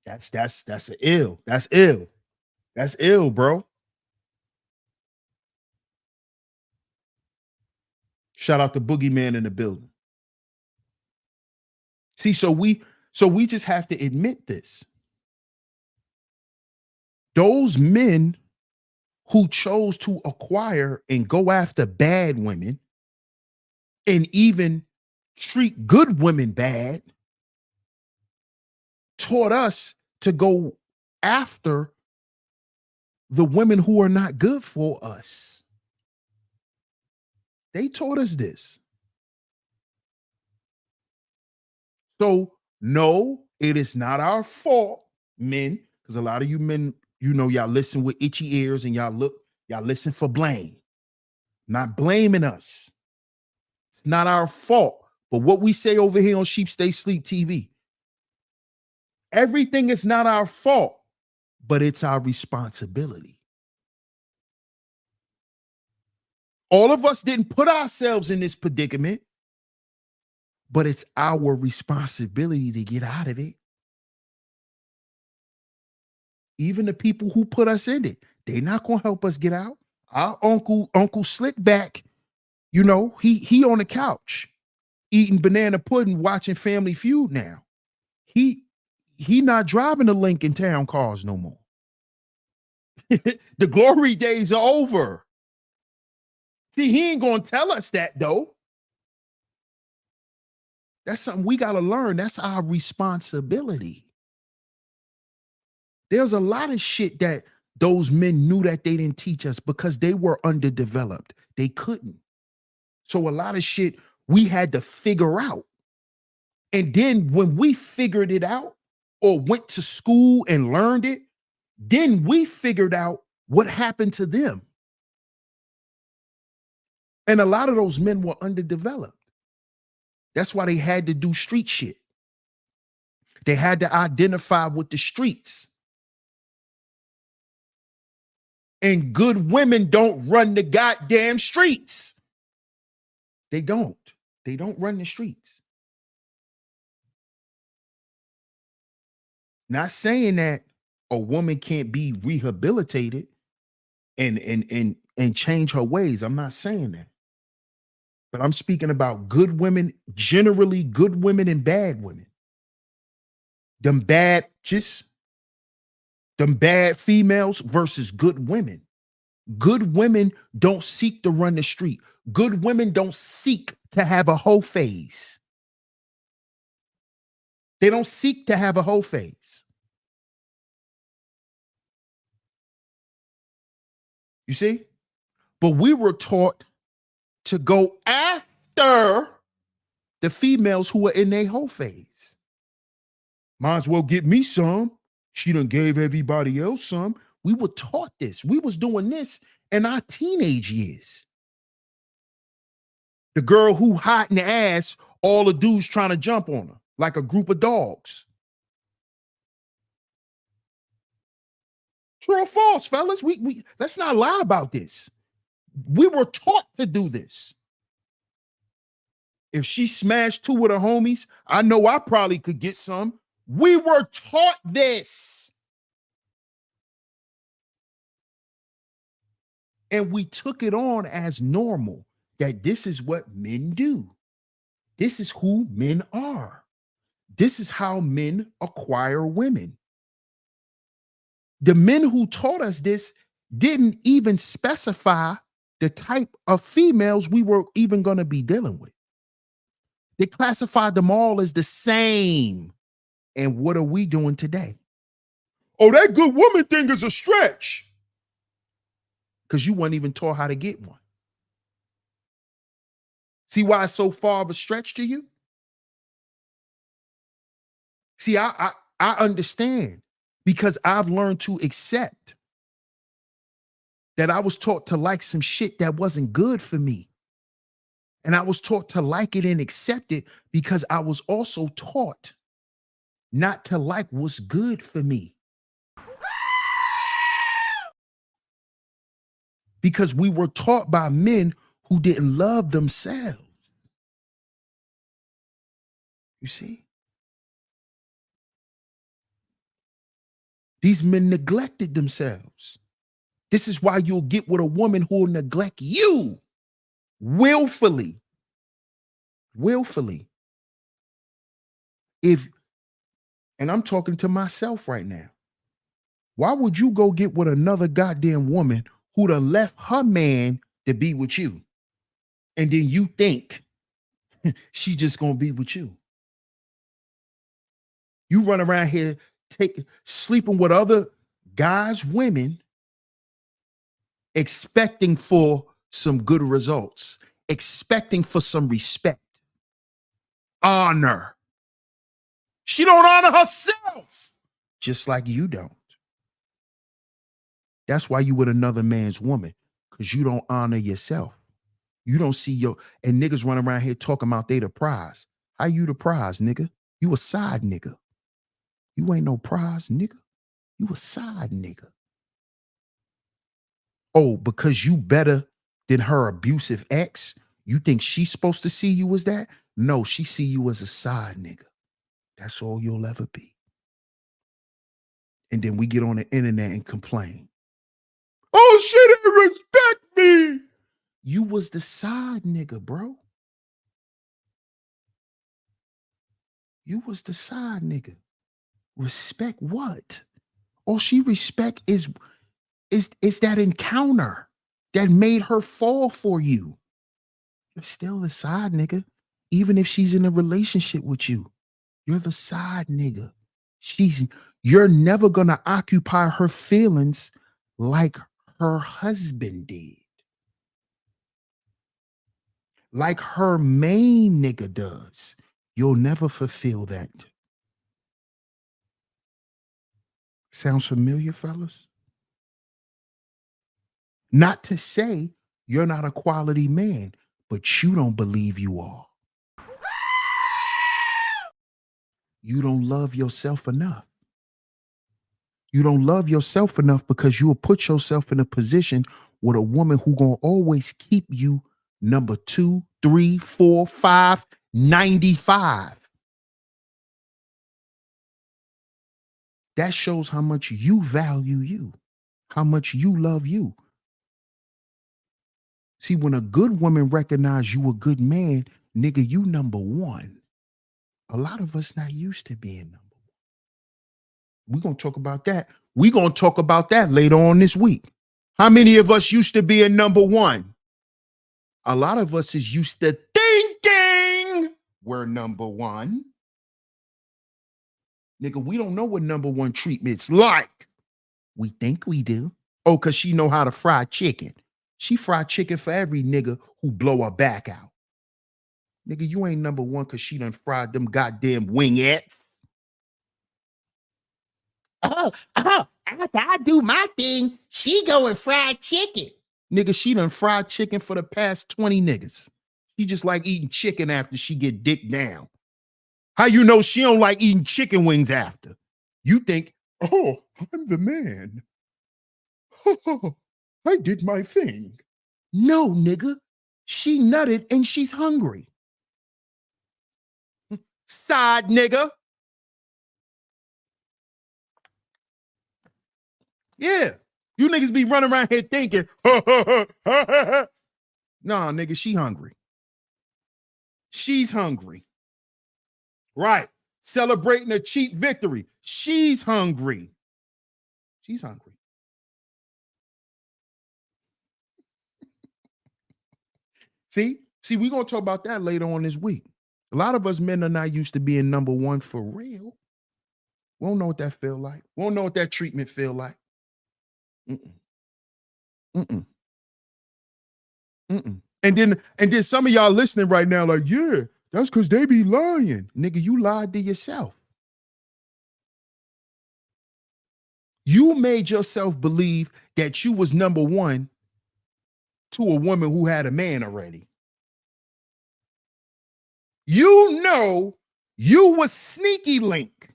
That's a ill. That's ill. That's ill, bro. Shout out to Boogeyman in the building. See, so we just have to admit this. Those men who chose to acquire and go after bad women and even treat good women bad taught us to go after the women who are not good for us. They taught us this. So, no, it is not our fault, men, because a lot of you men, y'all listen with itchy ears and y'all listen for blame. Not blaming us. It's not our fault. But what we say over here on Sheep Stay Sleep TV, everything is not our fault, but it's our responsibility. All of us didn't put ourselves in this predicament, but it's our responsibility to get out of it. Even the people who put us in it, they're not going to help us get out. Our Uncle Slickback, he on the couch eating banana pudding, watching Family Feud now. He not driving the Lincoln Town cars no more. The glory days are over. See, he ain't going to tell us that, though. That's something we got to learn. That's our responsibility. There's a lot of shit that those men knew that they didn't teach us because they were underdeveloped. They couldn't. So a lot of shit we had to figure out. And then when we figured it out or went to school and learned it, then we figured out what happened to them. And a lot of those men were underdeveloped. That's why they had to do street shit. They had to identify with the streets. And good women don't run the goddamn streets. They don't. They don't run the streets. Not saying that a woman can't be rehabilitated and change her ways. I'm not saying that. But I'm speaking about good women, generally good women and bad women. Them bad females versus good women. Good women don't seek to run the street. Good women don't seek to have a hoe phase. They don't seek to have a hoe phase. You see? But we were taught to go after the females who are in their hoe phase. Might as well get me some. She done gave everybody else some. We were taught this. We was doing this in our teenage years. The girl who hot in the ass, all the dudes trying to jump on her like a group of dogs. True or false, fellas? We let's not lie about this. We were taught to do this. If she smashed two of the homies, I know I probably could get some. We were taught this. And we took it on as normal that this is what men do. This is who men are. This is how men acquire women. The men who taught us this didn't even specify the type of females we were even going to be dealing with. They classified them all as the same. And what are we doing today? Oh, that good woman thing is a stretch. Because you weren't even taught how to get one. See why it's so far of a stretch to you? See, I understand because I've learned to accept that I was taught to like some shit that wasn't good for me. And I was taught to like it and accept it because I was also taught not to like what's good for me. Because we were taught by men who didn't love themselves. You see? These men neglected themselves. This is why you'll get with a woman who will neglect you willfully. Willfully. And I'm talking to myself right now. Why would you go get with another goddamn woman who done left her man to be with you? And then you think she just gonna be with you. You run around here sleeping with other guys, women, expecting for some good results, expecting for some respect, honor. She don't honor herself, just like you don't. That's why you with another man's woman, because you don't honor yourself. You don't see and niggas run around here talking about they the prize. How you the prize, nigga? You a side nigga. You ain't no prize, nigga. You a side nigga. Oh, because you better than her abusive ex, you think she's supposed to see you as that? No, she see you as a side nigga. That's all you'll ever be. And then we get on the internet and complain. Oh, she didn't respect me. You was the side nigga, bro. You was the side nigga. Respect what? All she respect is that encounter that made her fall for you. You're still the side nigga. Even if she's in a relationship with you, you're the side nigga. You're never gonna occupy her feelings like her husband did. Like her main nigga does. You'll never fulfill that. Sounds familiar, fellas? Not to say you're not a quality man, but you don't believe you are. You don't love yourself enough. You don't love yourself enough because you will put yourself in a position with a woman who gonna always keep you number 2, 3, 4, 5, 95. That shows how much you value you, how much you love you. See, when a good woman recognize you a good man, nigga, you number one. A lot of us not used to being number one. We're going to talk about that. We're going to talk about that later on this week. How many of us used to be in number one? A lot of us is used to thinking we're number one. Nigga, we don't know what number one treatment's like. We think we do. Oh, because she know how to fry chicken. She fry chicken for every nigga who blow her back out. Nigga, you ain't number one because she done fried them goddamn wingettes. After I do my thing, she go and fried chicken. Nigga, she done fried chicken for the past 20 niggas. She just like eating chicken after she get dick down. How you know she don't like eating chicken wings after? You think, oh, I'm the man. I did my thing. No, nigga. She nutted and she's hungry. Side nigga. Yeah. You niggas be running around here thinking, nah, nigga, she hungry. She's hungry. Right. Celebrating a cheap victory. She's hungry. She's hungry. See, we're going to talk about that later on this week. A lot of us men are not used to being number one for real. We don't know what that feel like. We don't know what that treatment feel like. Mm-mm. Mm-mm. Mm-mm. And then some of y'all listening right now like, yeah, that's because they be lying. Nigga, you lied to yourself. You made yourself believe that you was number one to a woman who had a man already. You know you was sneaky link.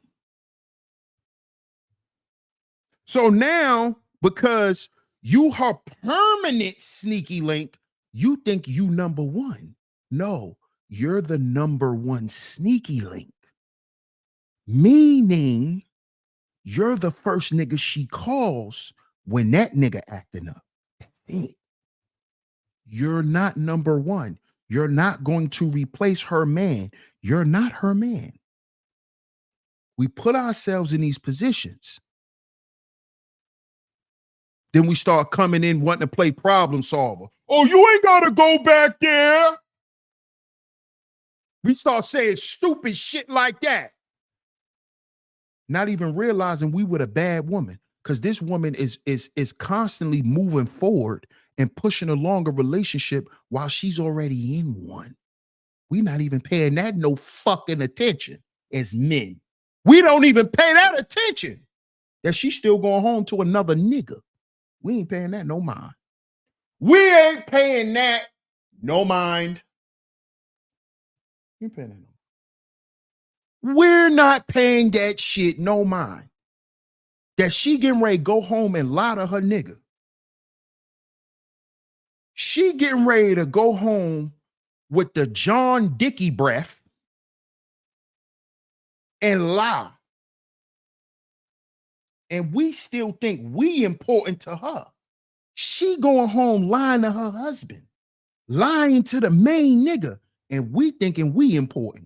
So now, because you her permanent sneaky link, you think you number one. No, you're the number one sneaky link. Meaning You're the first nigga she calls when that nigga acting up. That's it. You're not number one. You're not going to replace her man. You're not her man. We put ourselves in these positions. Then we start coming in wanting to play problem solver. Oh, you ain't got to go back there. We start saying stupid shit like that. Not even realizing we were a bad woman, because this woman is constantly moving forward and pushing along a relationship while she's already in one. We not even paying that no fucking attention as men. We don't even pay that attention that she's still going home to another nigga. We ain't paying that no mind. We ain't paying that no mind. You ain't paying that no. We're not paying that shit no mind. That she getting ready to go home and lie to her nigga. She getting ready to go home with the John Dickey breath and lie. And we still think we important to her. She going home lying to her husband, lying to the main nigga, and we thinking we important.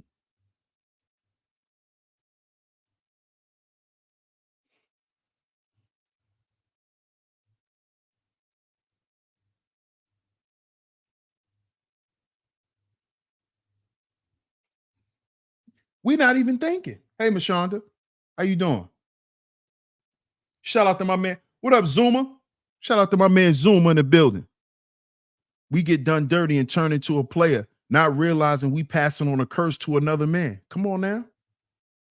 We not even thinking. Hey, Mashonda, how you doing? Shout out to my man. What up, Zuma? Shout out to my man Zuma in the building. We get done dirty and turn into a player, not realizing we passing on a curse to another man. Come on now.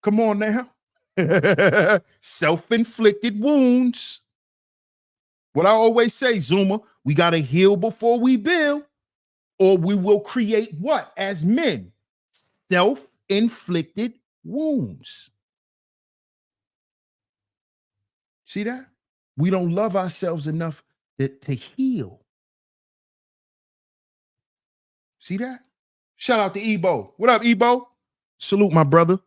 Come on now. Self-inflicted wounds. What I always say, Zuma, we got to heal before we build, or we will create what as men? Self-inflicted wounds. See that? We don't love ourselves enough to heal. See that? Shout out to Ebo. What up, Ebo? Salute, my brother.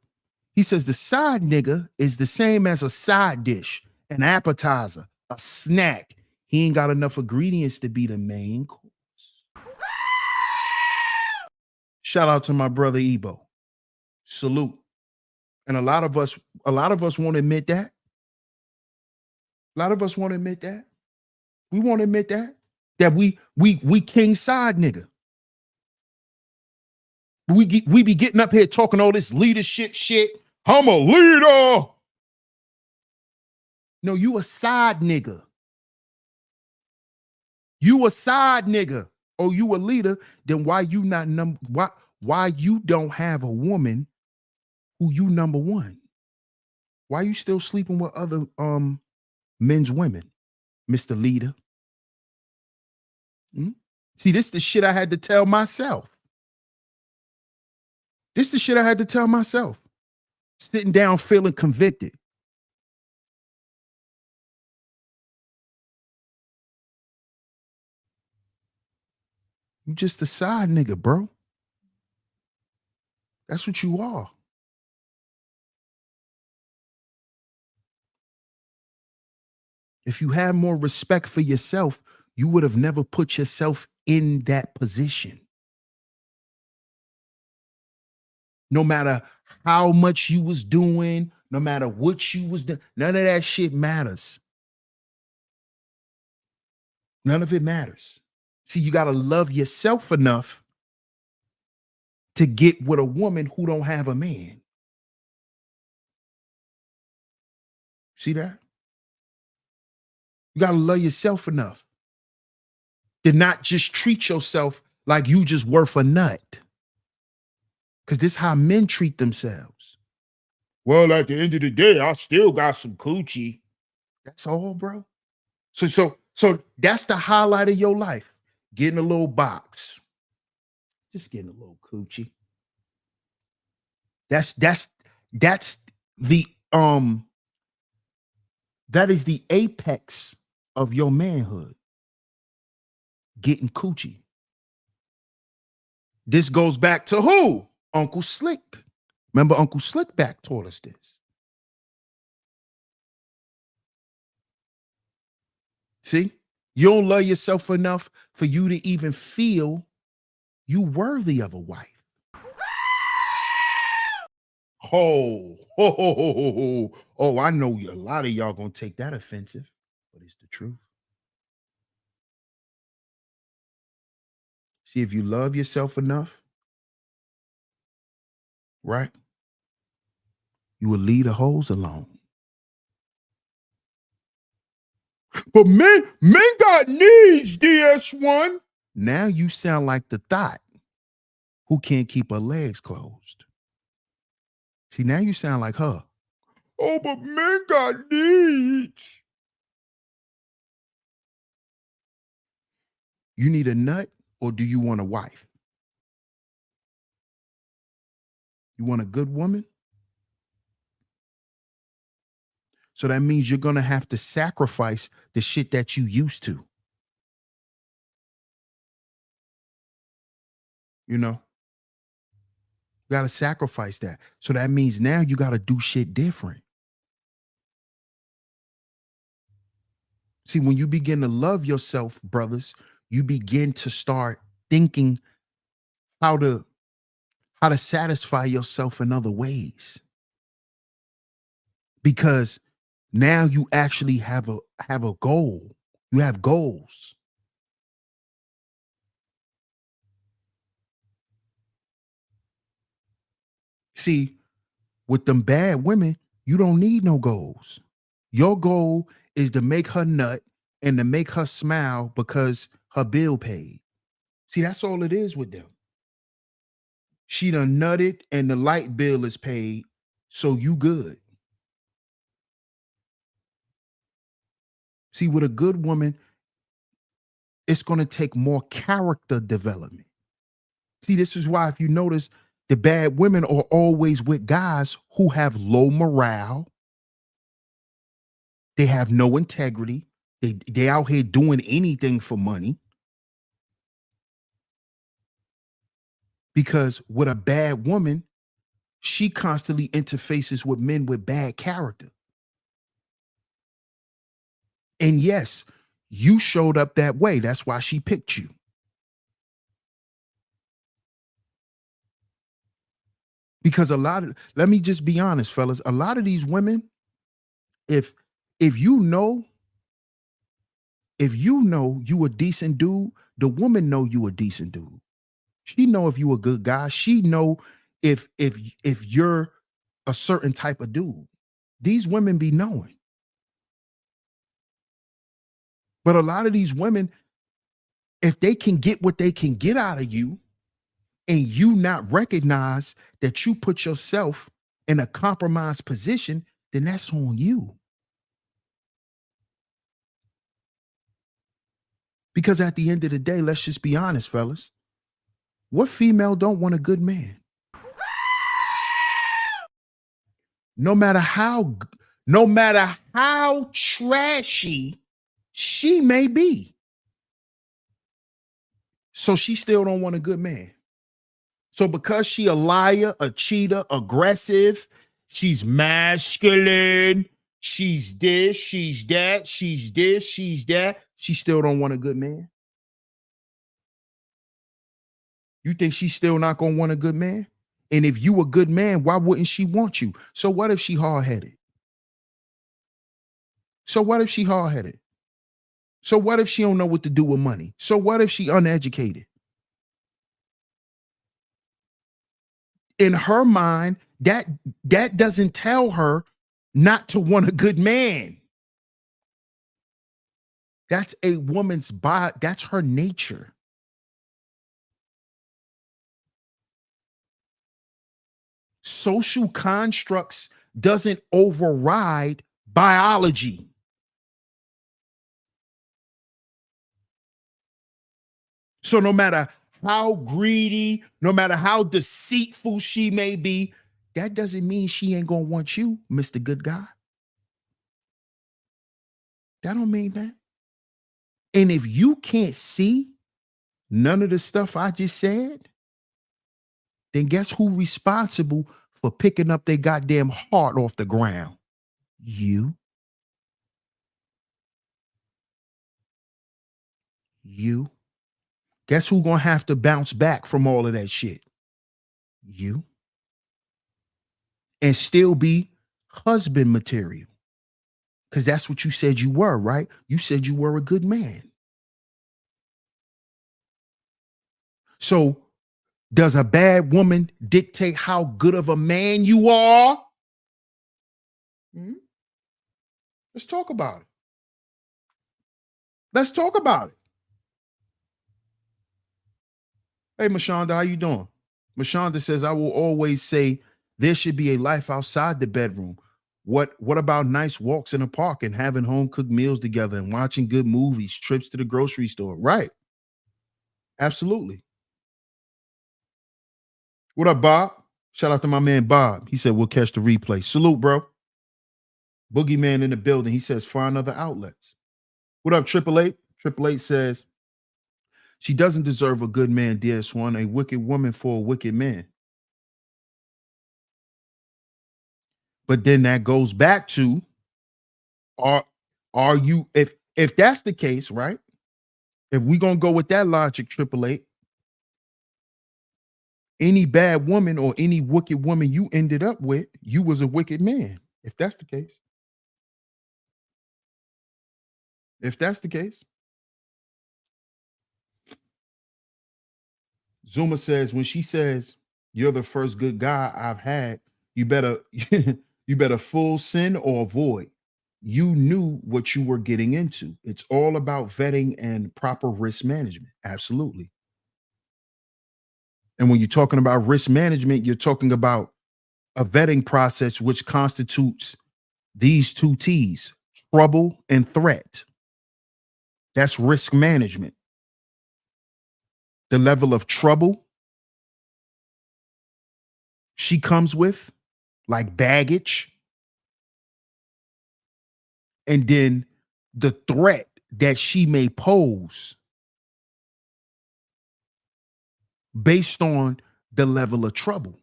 He says the side nigga is the same as a side dish, an appetizer, a snack. He ain't got enough ingredients to be the main course. Shout out to my brother Ebo. Salute. And a lot of us won't admit that. A lot of us won't admit that. We won't admit that. That we king side nigga. We be getting up here talking all this leadership shit. I'm a leader. No, you a side nigga. You a side nigga. Oh, you a leader. Then why you not why you don't have a woman who you number one? Why you still sleeping with other men's women, Mr. Leader? See, this is the shit I had to tell myself. This is the shit I had to tell myself. Sitting down feeling convicted. You just a side nigga, bro. That's what you are. If you had more respect for yourself, you would have never put yourself in that position. No matter how much you was doing, no matter what you was doing, none of that shit matters. None of it matters. See, you got to love yourself enough to get with a woman who don't have a man. See that? You got to love yourself enough to not just treat yourself like you just worth a nut. Because this is how men treat themselves. Well, at the end of the day, I still got some coochie. That's all, bro. So that's the highlight of your life. Getting a little box. Just getting a little coochie. That's the that is the apex of your manhood. Getting coochie. This goes back to who? Uncle Slick. Remember Uncle Slickback taught us this. See, you don't love yourself enough for you to even feel you worthy of a wife. Oh, oh, I know a lot of y'all gonna take that offensive, but it's the truth. See, if you love yourself enough, right, you will leave the hoes alone. But men got needs, DS1. Now you sound like the thought who can't keep her legs closed. See, now you sound like her. Oh, but men got needs. You need a nut or do you want a wife? You want a good woman? So that means you're going to have to sacrifice the shit that you used to. You know, you got to sacrifice that. So that means now you got to do shit different. See, when you begin to love yourself, brothers, you begin to start thinking how to satisfy yourself in other ways. Because now you actually have a goal. You have goals. See, with them bad women, you don't need no goals. Your goal is to make her nut and to make her smile because her bill paid. See, that's all it is with them. She done nutted and the light bill is paid, so you good. See, with a good woman, it's going to take more character development. See, this is why if you notice, the bad women are always with guys who have low morale. They have no integrity. They out here doing anything for money. Because with a bad woman, she constantly interfaces with men with bad character. And yes, you showed up that way. That's why she picked you. Because let me just be honest, fellas, a lot of these women, if if you know you a decent dude, the woman know you a decent dude. She know if you a good guy. She know if you're a certain type of dude. These women be knowing. But a lot of these women, if they can get what they can get out of you and you not recognize that you put yourself in a compromised position, then that's on you. Because at the end of the day, let's just be honest, fellas. What female don't want a good man? No matter how no matter how trashy she may be. So she still don't want a good man. So because she a liar, a cheater, aggressive, she's masculine, she's this, she's that, she's this, she's that, she still don't want a good man. You think she's still not gonna want a good man? And if you a good man, why wouldn't she want you? So what if she hard-headed? So what if she hard-headed? So what if she don't know what to do with money? So what if she uneducated? In her mind, that doesn't tell her not to want a good man. That's a woman's body. That's her nature. Social constructs doesn't override biology. So no matter how greedy, no matter how deceitful she may be, that doesn't mean she ain't gonna want you, Mr. Good Guy. That don't mean that. And if you can't see none of the stuff I just said, then guess who responsible for picking up their goddamn heart off the ground? You. You. Guess who gonna have to bounce back from all of that shit? You. And still be husband material. Because that's what you said you were, right? You said you were a good man. So does a bad woman dictate how good of a man you are? Mhm. Let's talk about it. Let's talk about it. Hey, Mashonda, how you doing? Mashonda says, I will always say there should be a life outside the bedroom. What about nice walks in the park and having home cooked meals together and watching good movies, trips to the grocery store? Right. Absolutely. What up, Bob? Shout out to my man Bob. He said we'll catch the replay. Salute, bro. Boogeyman in the building. He says find other outlets. What up, Triple Eight? Triple Eight says she doesn't deserve a good man, dear Swan, a wicked woman for a wicked man. But then that goes back to are are you if that's the case, right? If we gonna go with that logic, Triple Eight, any bad woman or any wicked woman you ended up with, you was a wicked man. If that's the case, if that's the case, Zuma says when she says you're the first good guy I've had, you better you better full sin or avoid. You knew what you were getting into. It's all about vetting and proper risk management. Absolutely. And when you're talking about risk management, you're talking about a vetting process which constitutes these two T's, trouble and threat. That's risk management. The level of trouble she comes with, like baggage, and then the threat that she may pose based on the level of trouble.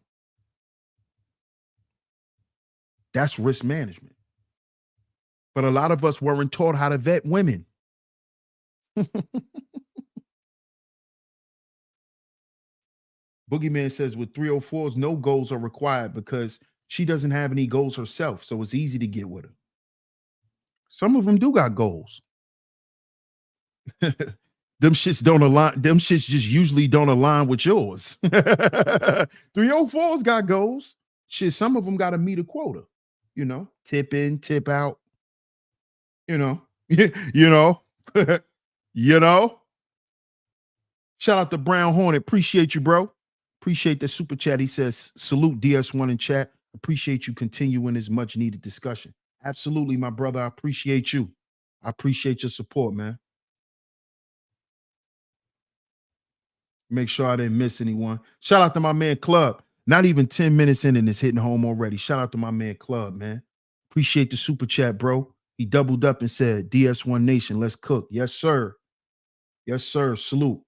That's risk management. But a lot of us weren't taught how to vet women. Boogeyman says with 304s, no goals are required because she doesn't have any goals herself. So it's easy to get with her. Some of them do got goals. Them shits don't align. Them shits just usually don't align with yours. 304s got goals. Shit, some of them got to meet a quota. Tip in, tip out. You know, you know, you know. Shout out to Brown Hornet. Appreciate you, bro. Appreciate the super chat. He says, salute DS1 in chat. Appreciate you continuing this much needed discussion. Absolutely, my brother. I appreciate you. I appreciate your support, man. Make sure I didn't miss anyone. Shout out to my man Club. Not even 10 minutes in and it's hitting home already. Shout out to my man Club, man. Appreciate the super chat, bro. He doubled up and said, DS1 Nation, let's cook. Yes, sir. Yes, sir. Salute.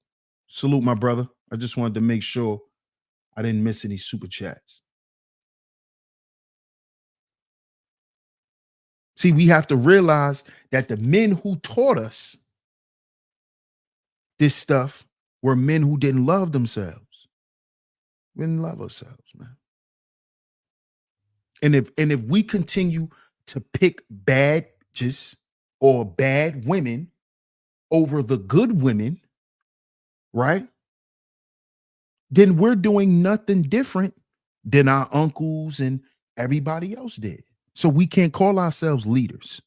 Salute, my brother. I just wanted to make sure I didn't miss any super chats. See, we have to realize that the men who taught us this stuff were men who didn't love themselves. We didn't love ourselves, man. And if we continue to pick bad just or bad women over the good women, right? Then we're doing nothing different than our uncles and everybody else did. So we can't call ourselves leaders.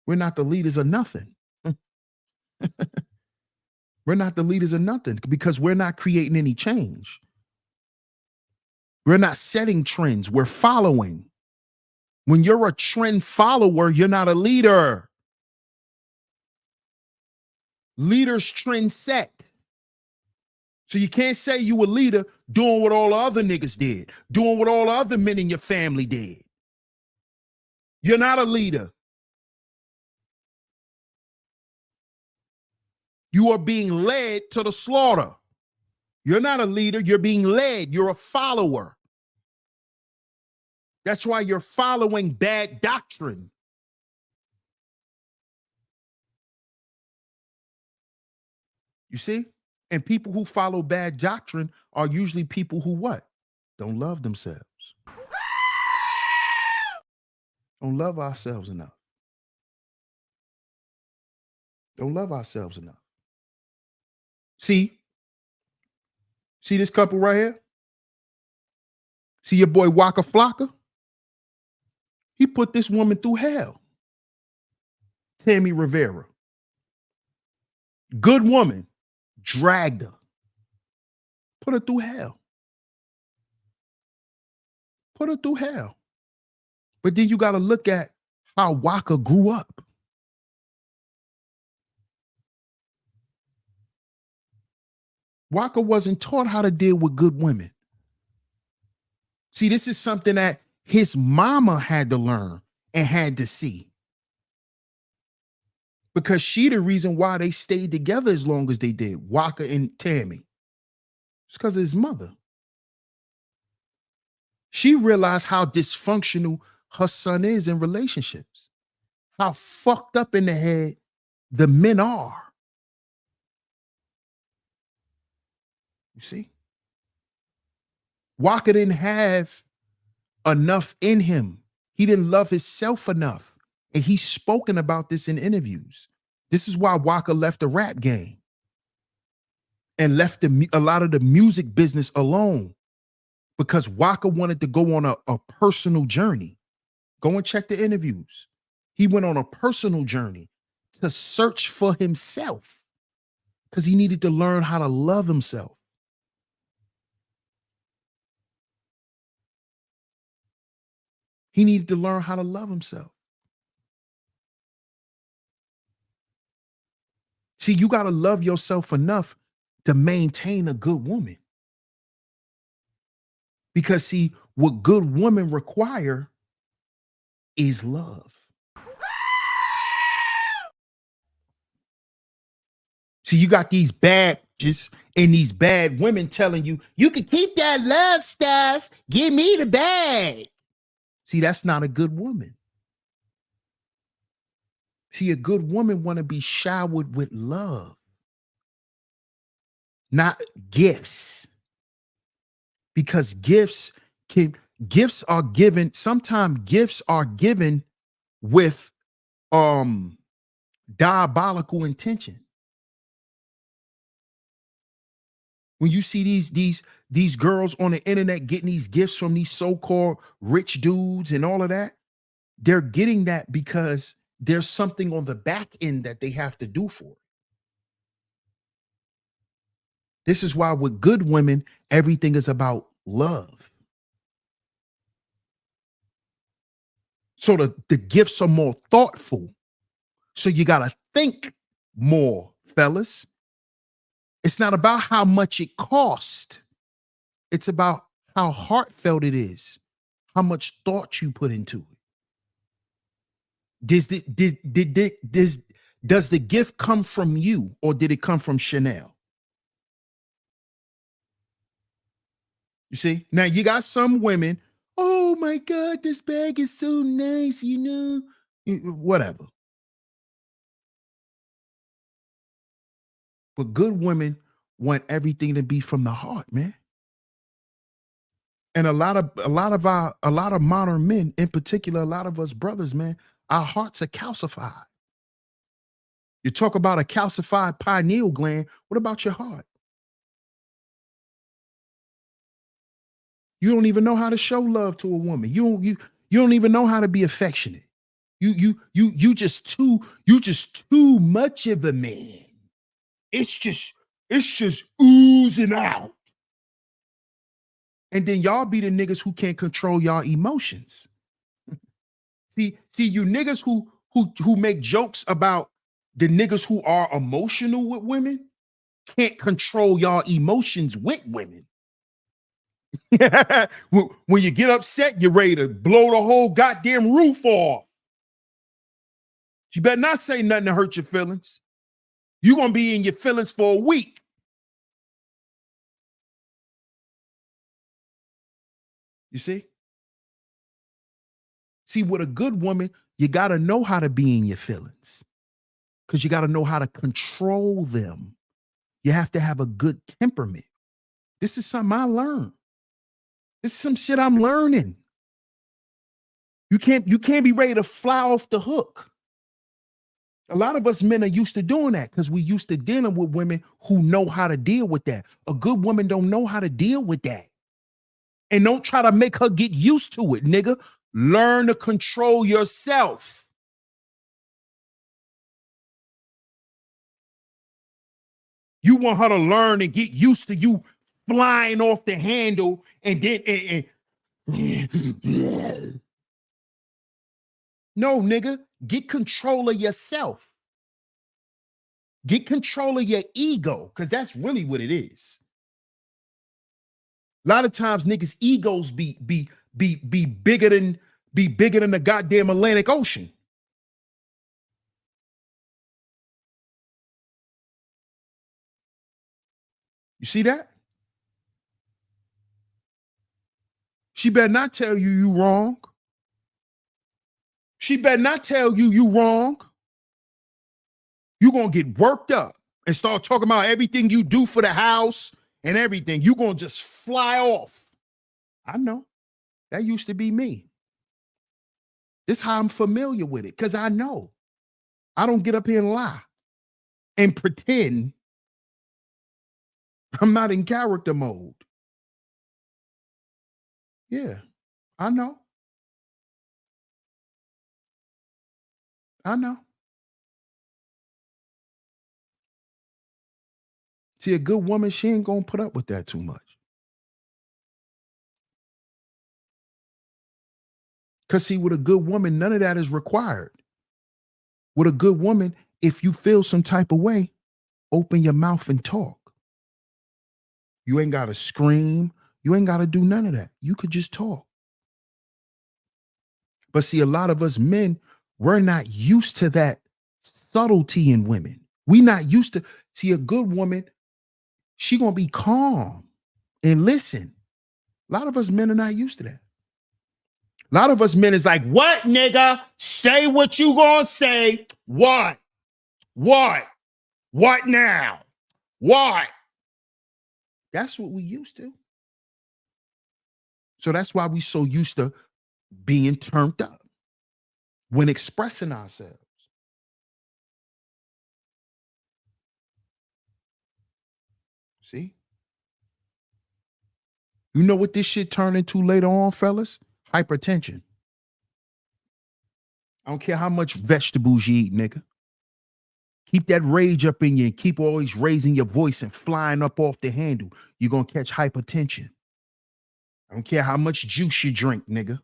We're not the leaders of nothing. We're not the leaders of nothing because we're not creating any change. We're not setting trends. We're following. When you're a trend follower, you're not a leader. Leaders trend set. So you can't say you a leader doing what all the other niggas did, doing what all the other men in your family did. You're not a leader. You are being led to the slaughter. You're not a leader. You're being led. You're a follower. That's why you're following bad doctrine. You see? And people who follow bad doctrine are usually people who what? Don't love themselves. Don't love ourselves enough. Don't love ourselves enough. See this couple right here? See your boy Waka Flocka? He put this woman through hell. Tammy Rivera. Good woman. Dragged her. Put her through hell. Put her through hell. But then you got to look at how Waka grew up. Waka wasn't taught how to deal with good women. See, this is something that his mama had to learn and had to see. Because she the reason why they stayed together as long as they did, Waka and Tammy. It's because of his mother. She realized how dysfunctional her son is in relationships, how fucked up in the head the men are. You see? Waka didn't have enough in him. He didn't love himself enough. And he's spoken about this in interviews. This is why Waka left the rap game and left a lot of the music business alone, because Waka wanted to go on a personal journey. Go and check the interviews. He went on a personal journey to search for himself because he needed to learn how to love himself. He needed to learn how to love himself. See, you got to love yourself enough to maintain a good woman. Because see, what good women require is love. See, you got these bad bitches and these bad women telling you, you can keep that love stuff. Give me the bag. See, that's not a good woman. See, a good woman want to be showered with love, not gifts. Because gifts are given, sometimes gifts are given with diabolical intention. When you see these girls on the internet getting these gifts from these so-called rich dudes and all of that, they're getting that because there's something on the back end that they have to do for it. This is why with good women, everything is about love. So the gifts are more thoughtful. So you got to think more, fellas. It's not about how much it costs. It's about how heartfelt it is, how much thought you put into it. Does the gift come from you or did it come from Chanel? You see? Now you got some women, oh my God, this bag is so nice, whatever. But good women want everything to be from the heart, man. And a lot of modern men, in particular, a lot of us brothers, man, our hearts are calcified. You talk about a calcified pineal gland. What about your heart? You don't even know how to show love to a woman. You don't even know how to be affectionate. You just too much of a man. It's just oozing out. And then y'all be the niggas who can't control y'all emotions. See, you niggas who make jokes about the niggas who are emotional with women can't control y'all emotions with women. When you get upset, you're ready to blow the whole goddamn roof off. You better not say nothing to hurt your feelings. You're going to be in your feelings for a week. You see? See, with a good woman, you got to know how to be in your feelings because you got to know how to control them. You have to have a good temperament. This is something I learned. This is some shit I'm learning. You can't be ready to fly off the hook. A lot of us men are used to doing that because we used to dealing with women who know how to deal with that. A good woman don't know how to deal with that. And don't try to make her get used to it, nigga. Learn to control yourself. You want her to learn and get used to you flying off the handle and then no, nigga, get control of yourself. Get control of your ego, because that's really what it is. A lot of times niggas' egos be bigger than the goddamn Atlantic Ocean. You see that? She better not tell you wrong. She better not tell you wrong. You're going to get worked up and start talking about everything you do for the house and everything. You're going to just fly off. I know. That used to be me. This is how I'm familiar with it, because I know. I don't get up here and lie and pretend I'm not in character mode. Yeah, I know. I know. See, a good woman, she ain't gonna put up with that too much. Because see, with a good woman, none of that is required. With a good woman, if you feel some type of way, open your mouth and talk. You ain't gotta scream. You ain't gotta do none of that. You could just talk. But see, a lot of us men, we're not used to that subtlety in women. We not used to see a good woman, she gonna be calm and listen. A lot of us men are not used to that. A lot of us men is like, what, nigga? Say what you gonna say. What? What? What now? What? That's what we used to. So that's why we so used to being turned up when expressing ourselves. See? You know what this shit turned into later on, fellas? Hypertension. I don't care how much vegetables you eat, nigga. Keep that rage up in you and keep always raising your voice and flying up off the handle. You're going to catch hypertension. I don't care how much juice you drink, nigga.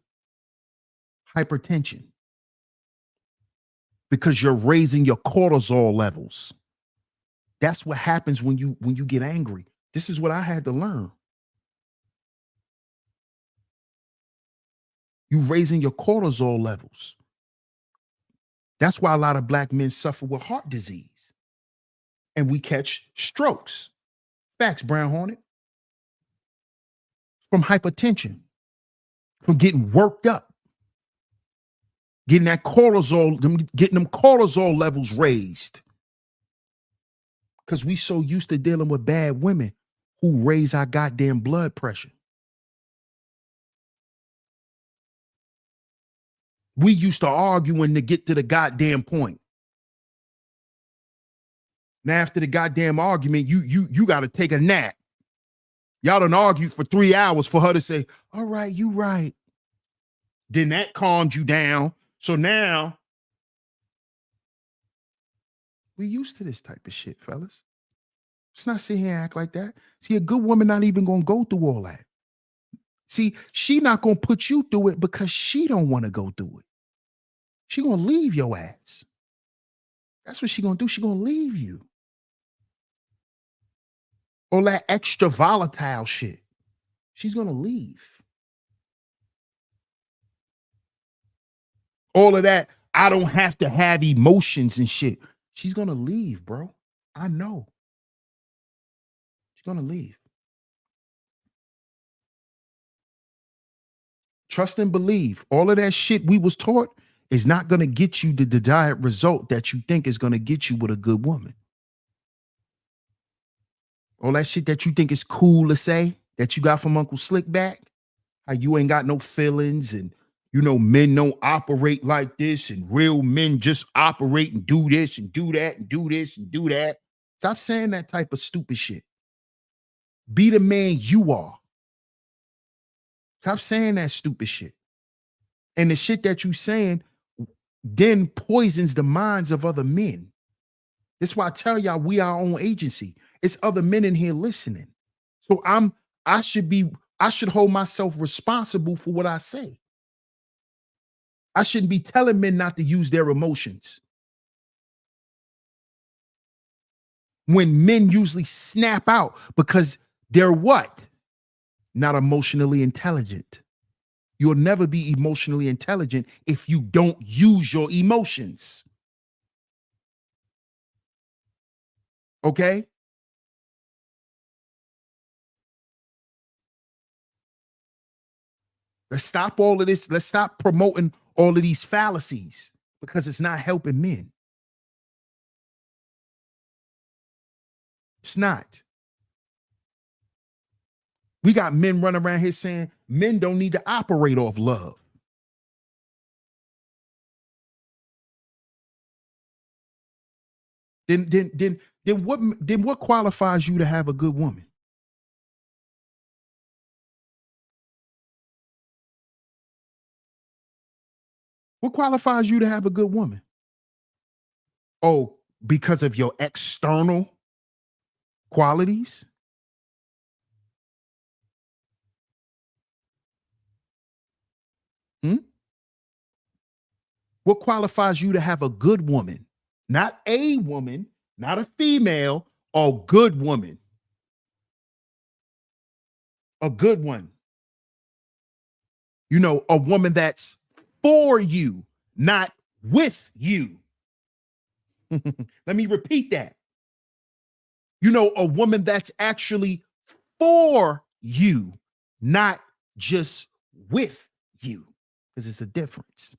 Hypertension. Because you're raising your cortisol levels. That's what happens when you get angry. This is what I had to learn. You raising your cortisol levels. That's why a lot of black men suffer with heart disease. And we catch strokes. Facts, Brown Hornet. From hypertension. From getting worked up. Getting that cortisol, getting them cortisol levels raised. Because we so used to dealing with bad women who raise our goddamn blood pressure. We used to arguing to get to the goddamn point. Now, after the goddamn argument, you got to take a nap. Y'all done argued for 3 hours for her to say, all right, you right. Then that calmed you down. So now we used to this type of shit, fellas. Let's not sit here and act like that. See, a good woman not even gonna go through all that. See, she not gonna put you through it because she don't want to go through it. She gonna leave your ass. That's what she gonna do. She gonna leave you. All that extra volatile shit. She's gonna leave. All of that, I don't have to have emotions and shit. She's gonna leave, bro. I know. She's gonna leave. Trust and believe. All of that shit we was taught is not gonna get you the desired result that you think is gonna get you with a good woman. All that shit that you think is cool to say that you got from Uncle Slickback, how you ain't got no feelings and men don't operate like this and real men just operate and do this and do that and do this and do that. Stop saying that type of stupid shit. Be the man you are. Stop saying that stupid shit. And the shit that you saying then poisons the minds of other men. That's why I tell y'all we our own agency. It's other men in here listening. So I should hold myself responsible for what I say. I shouldn't be telling men not to use their emotions. When men usually snap out because they're what? Not emotionally intelligent. You'll never be emotionally intelligent if you don't use your emotions. Okay? Let's stop all of this. Let's stop promoting all of these fallacies because it's not helping men. It's not. We got men running around here saying men don't need to operate off love. Then what qualifies you to have a good woman? What qualifies you to have a good woman? Oh, because of your external qualities? Hmm? What qualifies you to have a good woman? Not a woman, not a female, a good woman. A good one. A woman that's for you, not with you. Let me repeat that. A woman that's actually for you, not just with you. Because it's a difference.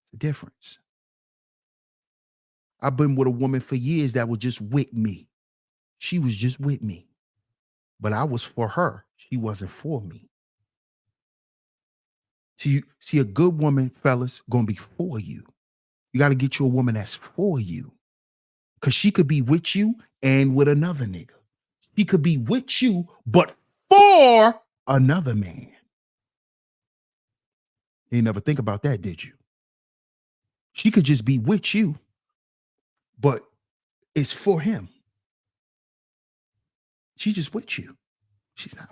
It's a difference. I've been with a woman for years that was just with me. She was just with me. But I was for her. She wasn't for me. See, a good woman, fellas, gonna be for you. You got to get you a woman that's for you. Because she could be with you and with another nigga. She could be with you, but for another man. You never think about that, did you? She could just be with you, but it's for him. She's just with you. She's not.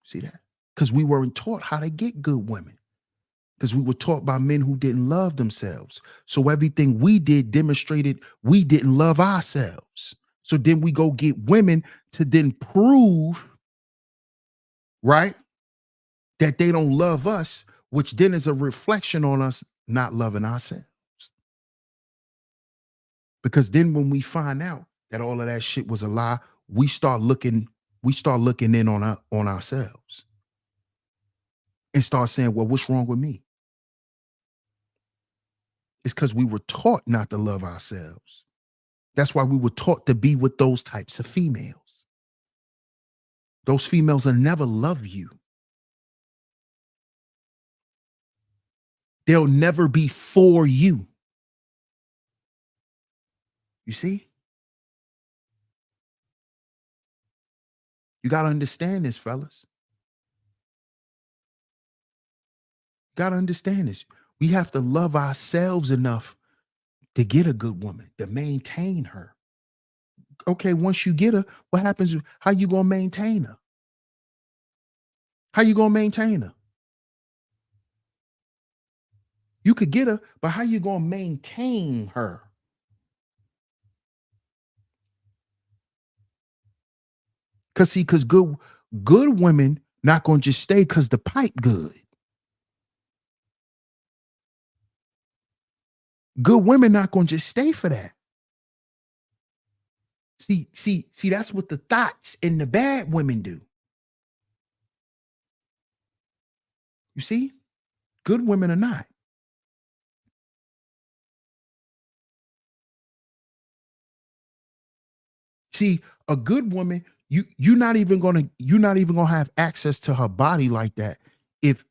See that? Because we weren't taught how to get good women. Because we were taught by men who didn't love themselves. So everything we did demonstrated we didn't love ourselves. So then we go get women to then prove, right, that they don't love us, which then is a reflection on us not loving ourselves. Because then when we find out that all of that shit was a lie, we start looking in on ourselves and start saying, well, what's wrong with me? It's because we were taught not to love ourselves. That's why we were taught to be with those types of females. Those females will never love you. They'll never be for you. You see? You got to understand this, fellas. You got to understand this. We have to love ourselves enough to get a good woman, to maintain her. Okay, once you get her, what happens? How you going to maintain her? How you going to maintain her? You could get her, but how you going to maintain her? Because good women not going to just stay because the pipe good. Good women not going to just stay for that. See, that's what the thoughts and the bad women do. You see? Good women are not. See, a good woman, you're not even gonna have access to her body like that if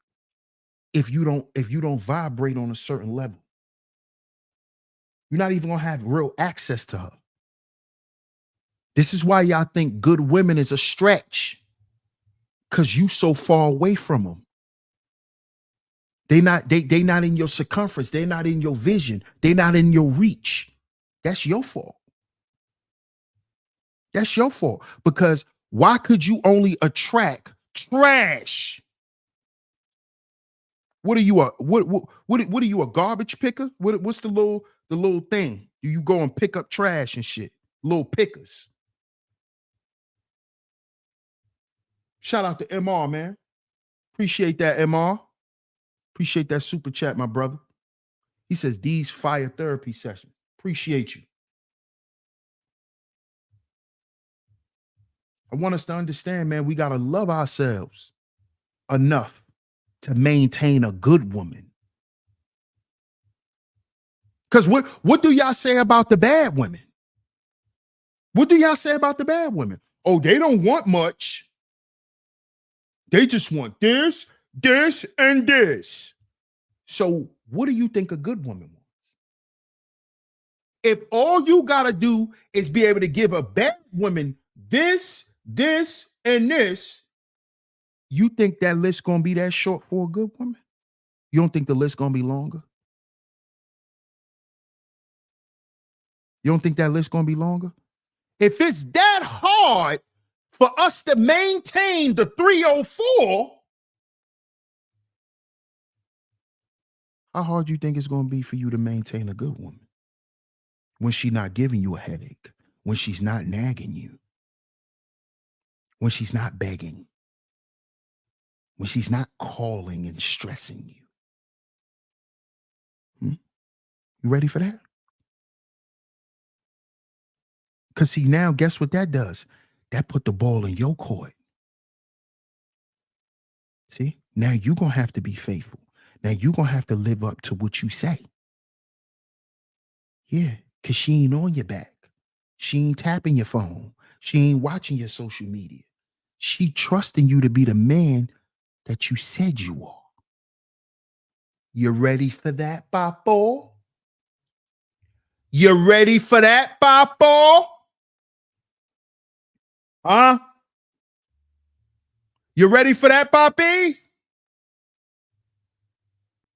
if you don't vibrate on a certain level. You're not even gonna have real access to her. This is why y'all think good women is a stretch, because you so far away from them. They not in your circumference. They're not in your vision. They're not in your reach. That's your fault. That's your fault. Because why could you only attract trash? What are you what are you, a garbage picker? What's the little thing? Do you go and pick up trash and shit? Little pickers. Shout out to MR, man. Appreciate that, MR. Appreciate that super chat, my brother. He says these fire therapy sessions. Appreciate you. I want us to understand, man, we gotta love ourselves enough to maintain a good woman. Because what do y'all say about the bad women? What do y'all say about the bad women? Oh, they don't want much. They just want this, this, and this. So what do you think a good woman wants? If all you gotta do is be able to give a bad woman this, this, and this, you think that list gonna be that short for a good woman? You don't think the list gonna be longer? You don't think that list gonna be longer? If it's that hard for us to maintain the 304, how hard you think it's gonna be for you to maintain a good woman? When she's not giving you a headache, when she's not nagging you, when she's not begging, when she's not calling and stressing you. You ready for that? Because see, now guess what that does? That put the ball in your court. See, now you're going to have to be faithful. Now you're going to have to live up to what you say. Yeah, because she ain't on your back. She ain't tapping your phone. She ain't watching your social media. She trusting you to be the man that you said you are. You ready for that, Papo? You ready for that, Papo? Huh? You ready for that, Papi?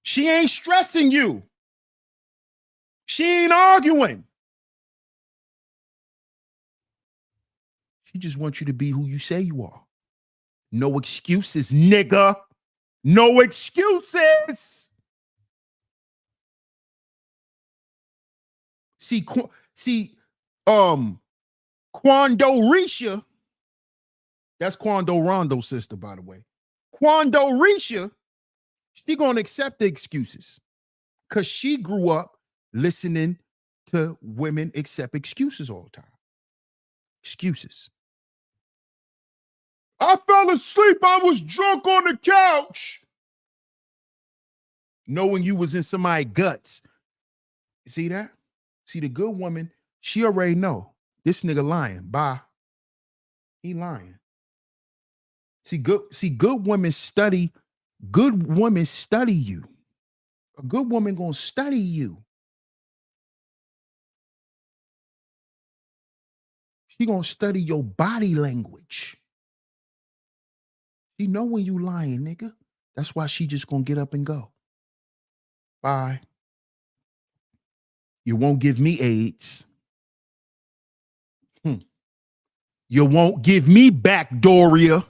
She ain't stressing you. She ain't arguing. She just wants you to be who you say you are. No excuses, nigga. No excuses. Quando Risha, that's Quando Rondo's sister, by the way. Quando Risha, she gonna accept the excuses because she grew up listening to women accept excuses all the time. Excuses. I fell asleep. I was drunk on the couch. Knowing you was in somebody's guts. You see that? See, the good woman, she already know this nigga lying. Bye. He lying. See, good women study. Good women study you. A good woman gonna study you. She gonna study your body language. She know when you lying, nigga. That's why she just gonna get up and go. Bye. You won't give me AIDS. You won't give me back, Doria.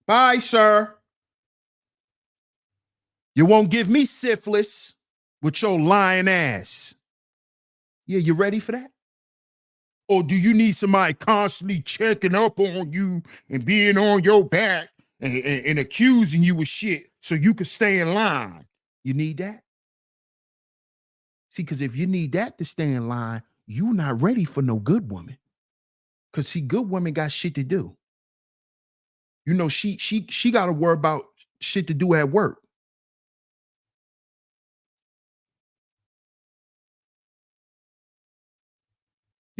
Bye, sir. You won't give me syphilis with your lying ass. Yeah, you ready for that? Or do you need somebody constantly checking up on you and being on your back and accusing you of shit so you can stay in line? You need that? See, because if you need that to stay in line, you're not ready for no good woman. Because see, good women got shit to do. You know, she got to worry about shit to do at work.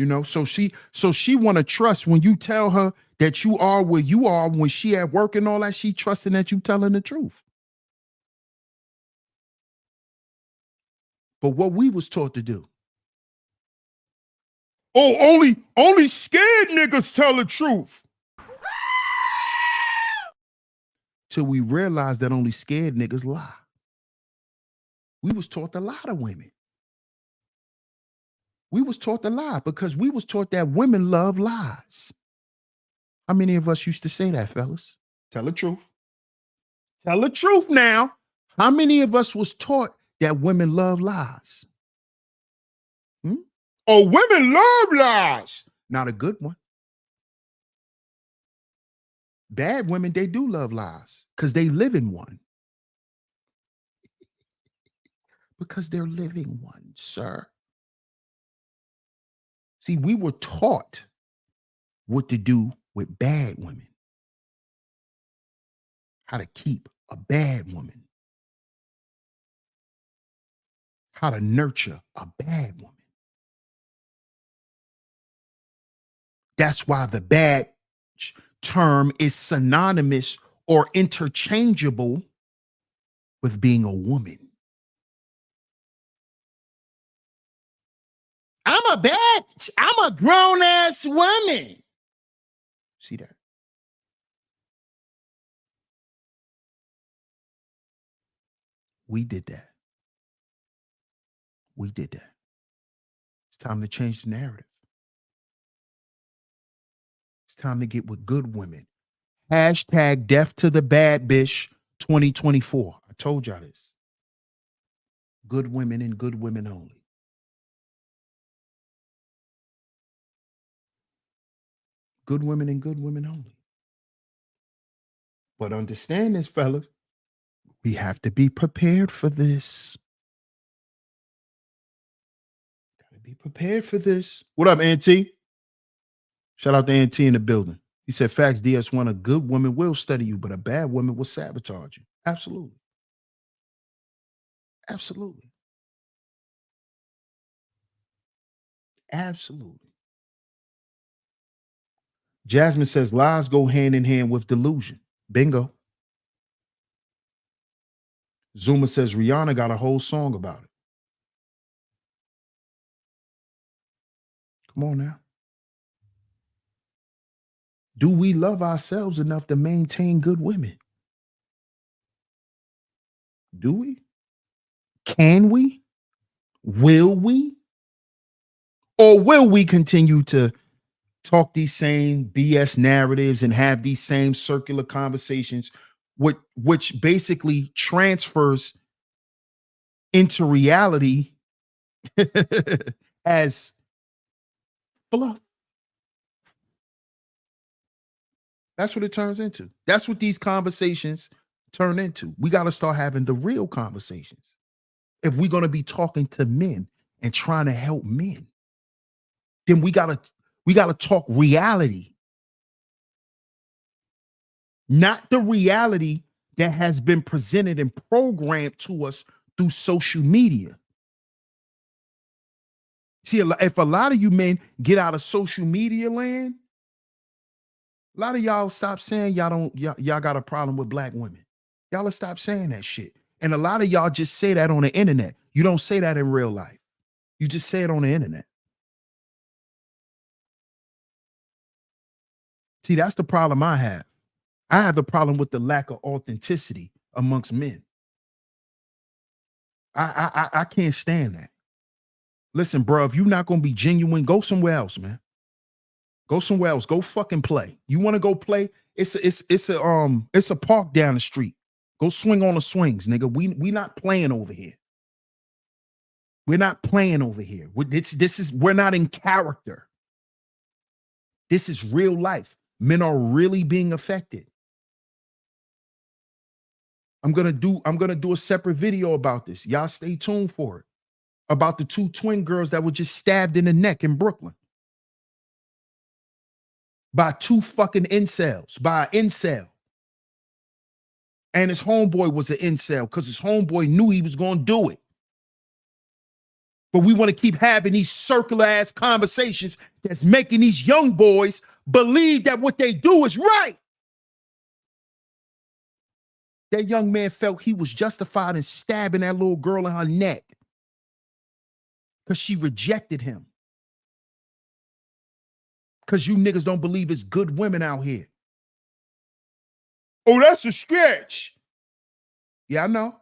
You know, so she want to trust when you tell her that you are where you are when she at work and all that, she trusting that you telling the truth. But what we was taught to do. Oh, only scared niggas tell the truth. Till we realized that only scared niggas lie. We was taught to lie to women. We was taught to lie because we was taught that women love lies. How many of us used to say that, fellas? Tell the truth. Tell the truth now. How many of us was taught that women love lies? Oh, women love lies. Not a good one. Bad women, they do love lies because they live in one. Because they're living one, sir. See, we were taught what to do with bad women. How to keep a bad woman. How to nurture a bad woman. That's why the bad term is synonymous or interchangeable with being a woman. I'm a bad, I'm a grown ass woman. See that? We did that. We did that. It's time to change the narrative. It's time to get with good women. Hashtag death to the bad bitch 2024. I told y'all this. Good women and good women only. Good women and good women only. But understand this, fellas. We have to be prepared for this. Gotta be prepared for this. What up, Auntie? Shout out to Auntie in the building. He said, facts, DS1, a good woman will study you, but a bad woman will sabotage you. Absolutely. Absolutely. Absolutely. Jasmine says lies go hand in hand with delusion. Bingo. Zuma says Rihanna got a whole song about it. Come on now. Do we love ourselves enough to maintain good women? Do we? Can we? Will we? Or will we continue to talk these same BS narratives and have these same circular conversations, which basically transfers into reality as fluff? That's what it turns into. That's what these conversations turn into. We got to start having the real conversations. If we're going to be talking to men and trying to help men, then we got to talk reality. Not the reality that has been presented and programmed to us through social media. See, if a lot of you men get out of social media land, a lot of y'all stop saying y'all got a problem with black women. Y'all will stop saying that shit. And a lot of y'all just say that on the internet. You don't say that in real life. You just say it on the internet. See, that's the problem I have. I have the problem with the lack of authenticity amongst men. I can't stand that. Listen, bro, if you're not gonna be genuine, go somewhere else, man. Go somewhere else. Go fucking play. You want to go play? It's a park down the street. Go swing on the swings, nigga. We not playing over here. We're not playing over here. We're not in character. This is real life. Men are really being affected. I'm gonna do a separate video about this. Y'all stay tuned for it. About the two twin girls that were just stabbed in the neck in Brooklyn. By two fucking incels, by an incel. And his homeboy was an incel because his homeboy knew he was going to do it. But we want to keep having these circular ass conversations that's making these young boys believe that what they do is right. That young man felt he was justified in stabbing that little girl in her neck because she rejected him. Because you niggas don't believe it's good women out here. Oh, that's a stretch. Yeah, I know.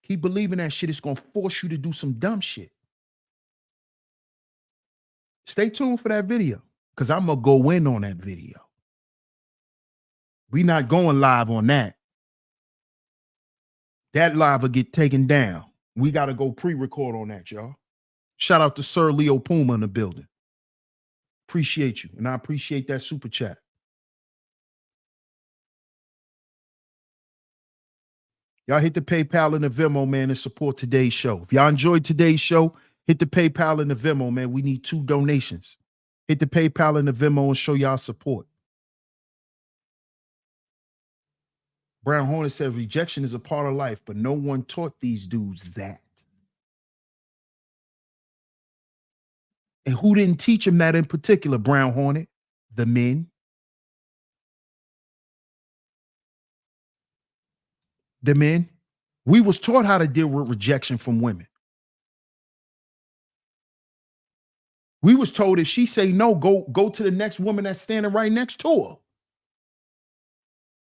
Keep believing that shit is going to force you to do some dumb shit. Stay tuned for that video because I'm going to go in on that video. We not going live on that. That live will get taken down. We got to go pre-record on that, y'all. Shout out to Sir Leo Puma in the building. Appreciate you. And I appreciate that super chat. Y'all hit the PayPal and the Venmo, man, and support today's show. If y'all enjoyed today's show, hit the PayPal and the Venmo, man. We need 2 donations. Hit the PayPal and the Venmo and show y'all support. Brown Hornet said rejection is a part of life, but no one taught these dudes that. And who didn't teach them that in particular, Brown Hornet? The men. The men. We was taught how to deal with rejection from women. We was told if she say no, go to the next woman that's standing right next to her.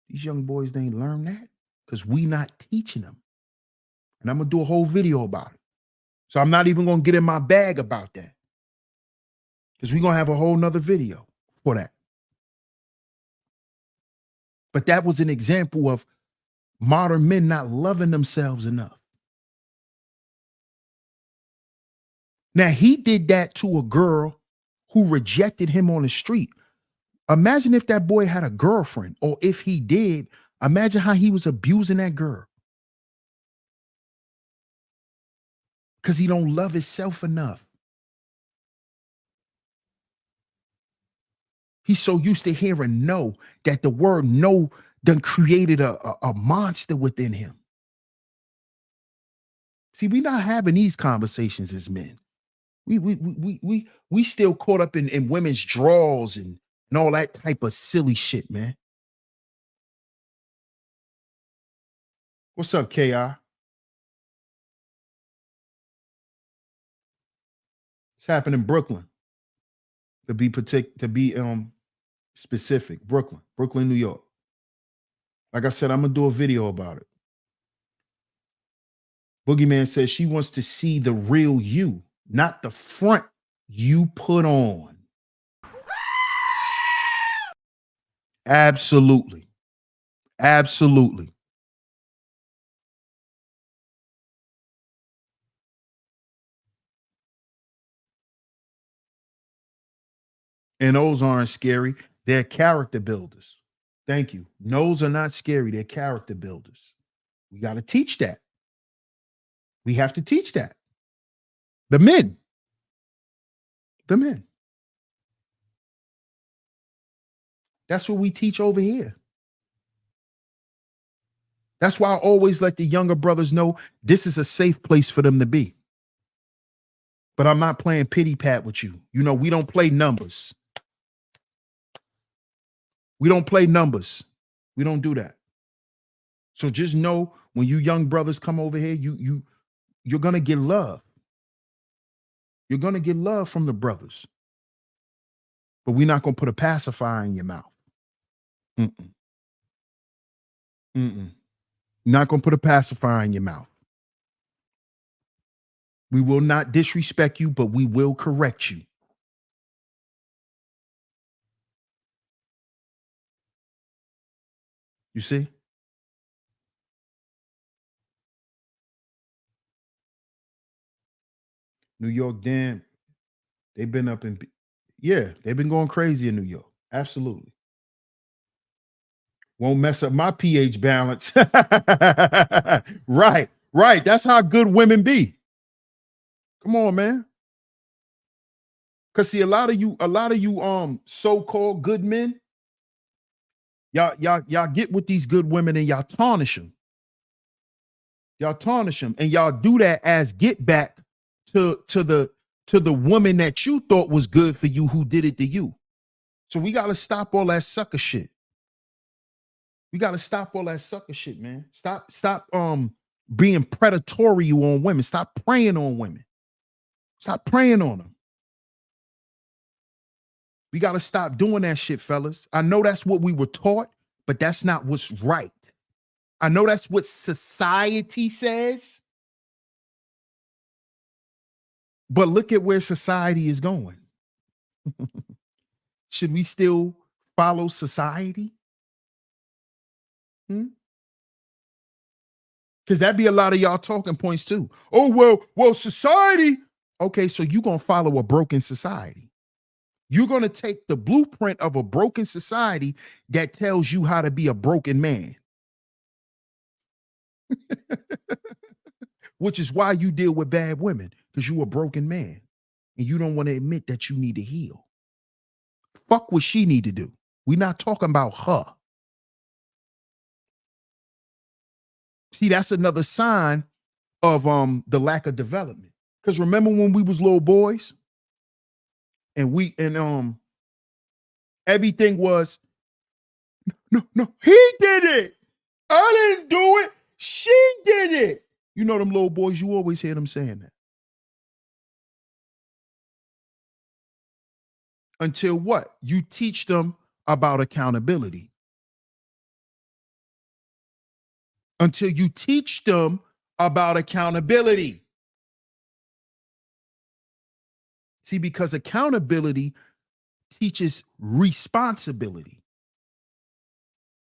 These young boys, they ain't learn that because we not teaching them. And I'm going to do a whole video about it. So I'm not even going to get in my bag about that because we're going to have a whole nother video for that. But that was an example of modern men not loving themselves enough. Now, he did that to a girl who rejected him on the street. Imagine if that boy had a girlfriend, or if he did, imagine how he was abusing that girl. Because he don't love himself enough. He's so used to hearing no that the word no done created a monster within him. See, we not having these conversations as men. We still caught up in women's drawers and all that type of silly shit, man. What's up, KI? It's happening in Brooklyn. To be specific, Brooklyn, New York. Like I said, I'm gonna do a video about it. Boogeyman says she wants to see the real you, not the front you put on. Absolutely. Absolutely. And those aren't scary. They're character builders. Thank you. Those are not scary. They're character builders. We got to teach that. We have to teach that. The men. The men. That's what we teach over here. That's why I always let the younger brothers know this is a safe place for them to be. But I'm not playing pity pat with you. You know, we don't play numbers. We don't play numbers. We don't do that. So just know when you young brothers come over here, you're gonna get love. You're gonna get love from the brothers. But we're not gonna put a pacifier in your mouth. Mm-mm. Mm-mm. Not gonna put a pacifier in your mouth. We will not disrespect you, but we will correct you. You see? New York, damn, they've been up in, they've been going crazy in New York. Absolutely. Won't mess up my pH balance. Right. That's how good women be. Come on, man. Cause see, a lot of you so-called good men, y'all get with these good women and y'all tarnish them. Y'all tarnish them, and y'all do that as get back to the woman that you thought was good for you, who did it to you. So we gotta stop all that sucker shit. We gotta stop all that sucker shit, man. Stop being predatory on women. Stop preying on women. Stop preying on them. We gotta stop doing that shit, fellas. I know that's what we were taught, but that's not what's right. I know that's what society says, but look at where society is going. Should we still follow society? Hmm? Because that'd be a lot of y'all talking points too. Oh, well, society. Okay, so you're gonna follow a broken society. You're gonna take the blueprint of a broken society that tells you how to be a broken man, which is why you deal with bad women, because you're a broken man and you don't want to admit that you need to heal. Fuck what she need to do. We're not talking about her. See, that's another sign of the lack of development. Because remember when we was little boys and everything was, no, he did it. I didn't do it. She did it. You know them little boys, you always hear them saying that. Until what? You teach them about accountability. Until you teach them about accountability. See, because accountability teaches responsibility.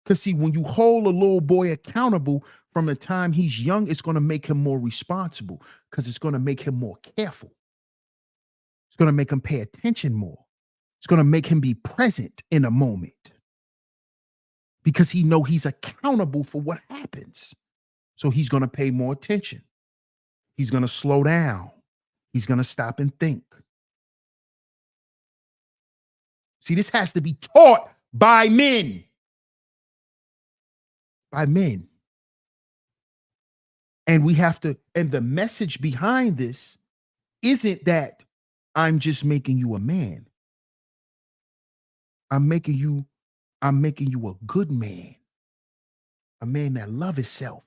Because see, when you hold a little boy accountable from the time he's young, it's going to make him more responsible, because it's going to make him more careful. It's going to make him pay attention more. It's going to make him be present in a moment, because he know he's accountable for what happens. So he's going to pay more attention. He's going to slow down. He's going to stop and think. See, this has to be taught by men. By men. And we have to, and the message behind this isn't that I'm just making you a man. I'm making you a good man. A man that love himself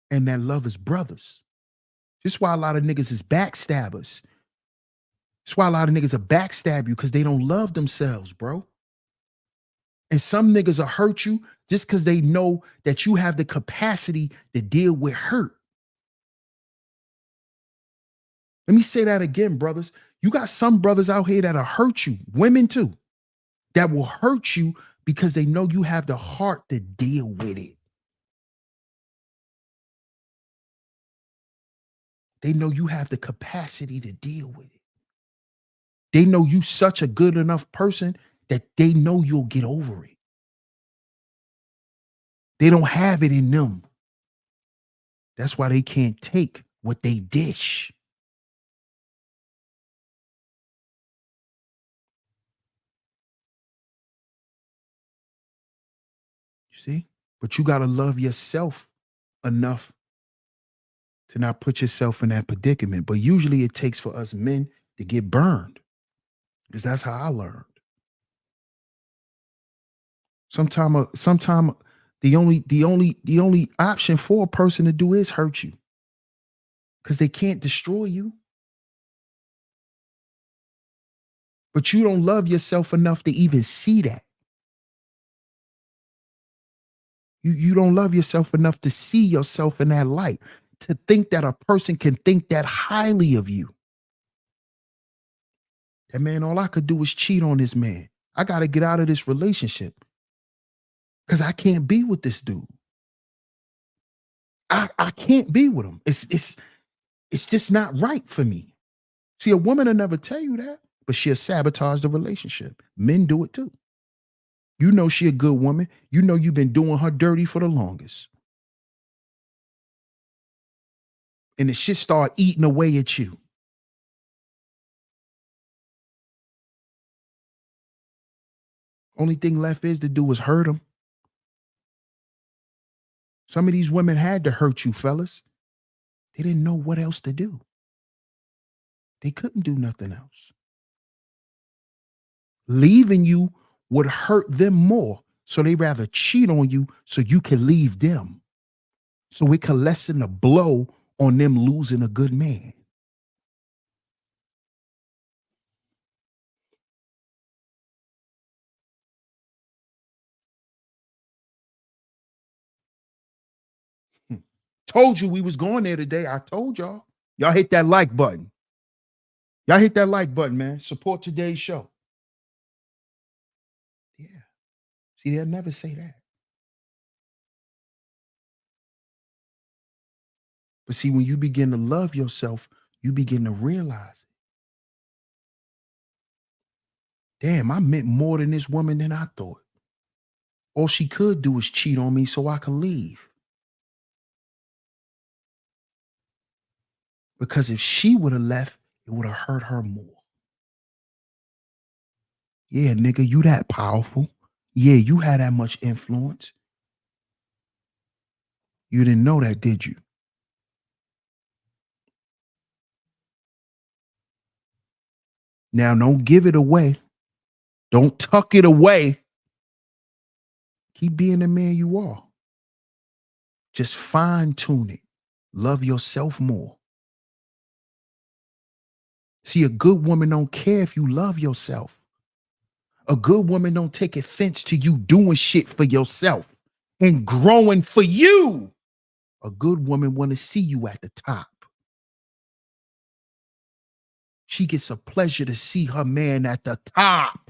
and that love his brothers. This is why a lot of niggas is backstabbers. That's why a lot of niggas are backstab you, because they don't love themselves, bro. And some niggas will hurt you just because they know that you have the capacity to deal with hurt. Let me say that again, brothers. You got some brothers out here that'll hurt you, women too, that will hurt you because they know you have the heart to deal with it. They know you have the capacity to deal with it. They know you such a good enough person that they know you'll get over it. They don't have it in them. That's why they can't take what they dish. You see? But you got to love yourself enough to not put yourself in that predicament. But usually it takes for us men to get burned, because that's how I learned. Sometime the only option for a person to do is hurt you, because they can't destroy you. But you don't love yourself enough to even see that. You don't love yourself enough to see yourself in that light, to think that a person can think that highly of you. That man, all I could do is cheat on this man. I got to get out of this relationship because I can't be with this dude. I can't be with him. It's just not right for me. See, a woman will never tell you that, but she'll sabotage the relationship. Men do it too. You know she a good woman. You know you've been doing her dirty for the longest. And the shit start eating away at you. Only thing left is to do is hurt him. Some of these women had to hurt you, fellas. They didn't know what else to do. They couldn't do nothing else. Leaving you would hurt them more. So they rather cheat on you so you can leave them. So it can lessen the blow on them losing a good man. Hmm. Told you we was going there today. I told y'all. Y'all hit that like button. Y'all hit that like button, man. Support today's show. Yeah. See, they'll never say that. But see, when you begin to love yourself, you begin to realize, damn, I meant more than this woman than I thought. All she could do is cheat on me so I could leave. Because if she would have left, it would have hurt her more. Yeah, nigga, you that powerful. Yeah, you had that much influence. You didn't know that, did you? Now, don't give it away. Don't tuck it away. Keep being the man you are. Just fine tune it. Love yourself more. See, a good woman don't care if you love yourself. A good woman don't take offense to you doing shit for yourself and growing for you. A good woman want to see you at the top. She gets a pleasure to see her man at the top.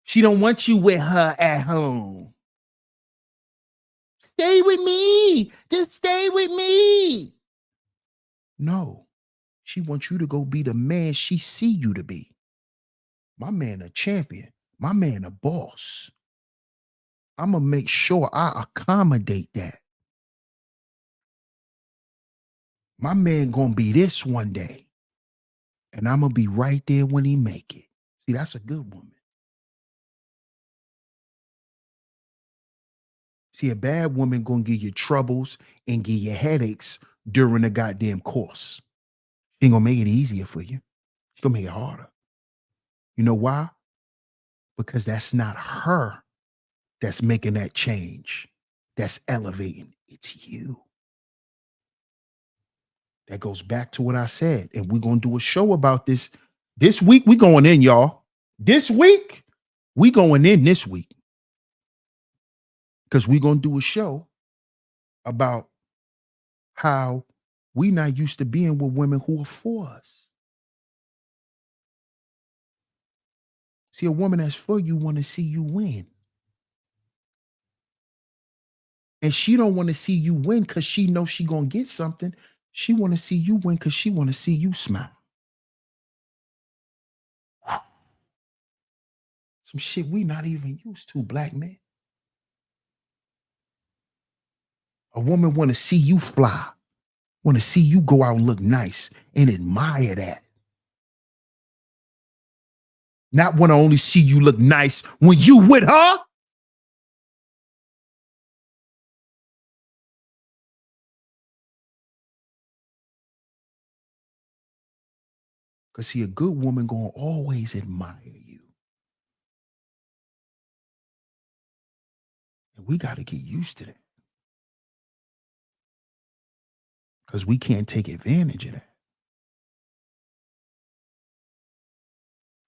She don't want you with her at home. Stay with me. Just stay with me. No, she wants you to go be the man she see you to be. My man a champion. My man a boss. I'm going to make sure I accommodate that. My man going to be this one day. And I'm going to be right there when he make it. See, that's a good woman. See, a bad woman going to give you troubles and give you headaches during the goddamn course. She ain't going to make it easier for you. She's going to make it harder. You know why? Because that's not her that's making that change. That's elevating. It's you. That goes back to what I said. And we're going to do a show about this. This week, we going in, y'all. This week, we going in this week. Because we're going to do a show about how we not used to being with women who are for us. See, a woman that's for you want to see you win. And she don't want to see you win because she knows she going to get something. She want to see you win because she want to see you smile. Some shit we not even used to, black man. A woman want to see you fly. Want to see you go out and look nice and admire that. Not want to only see you look nice when you with her. Because see, a good woman gonna always admire you. And we got to get used to that. Because we can't take advantage of that.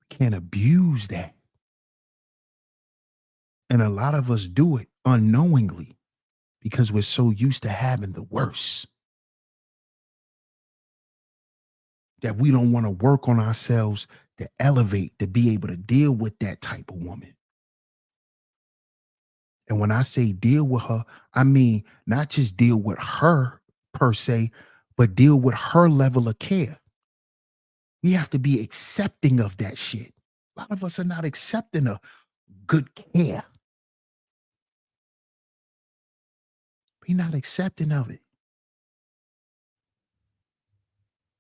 We can't abuse that. And a lot of us do it unknowingly because we're so used to having the worst that we don't want to work on ourselves to elevate, to be able to deal with that type of woman. And when I say deal with her, I mean not just deal with her per se, but deal with her level of care. We have to be accepting of that shit. A lot of us are not accepting of good care. We're not accepting of it.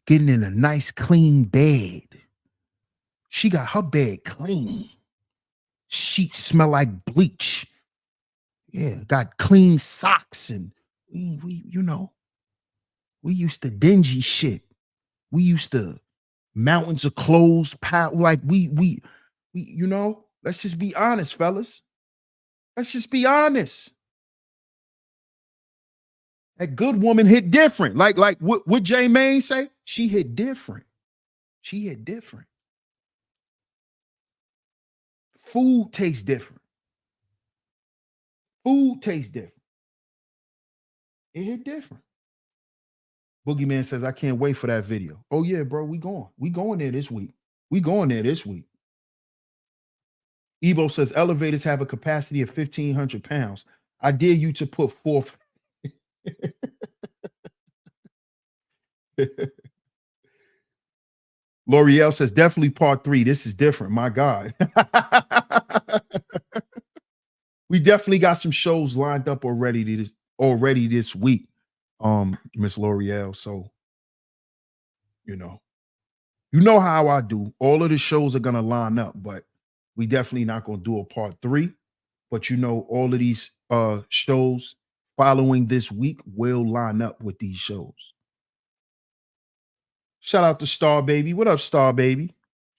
Getting in a nice, clean bed. She got her bed clean. Sheets smell like bleach. Yeah, got clean socks and we used to dingy shit. We used to mountains of clothes, like let's just be honest, fellas. Let's just be honest. That good woman hit different. Like what Jay Maine say? She hit different. She hit different. Food tastes different. Food tastes different. It hit different. Boogeyman says, I can't wait for that video. Oh, yeah, bro. We going. We going there this week. We going there this week. Ebo says elevators have a capacity of 1,500 pounds. I dare you to put forth. L'Oreal says definitely part 3. This is different. My God. We definitely got some shows lined up already this week. Miss L'Oreal. So, you know how I do. All of the shows are gonna line up, but we definitely not gonna do a part 3. But all of these shows following this week will line up with these shows. Shout out to Star Baby. What up, Star Baby?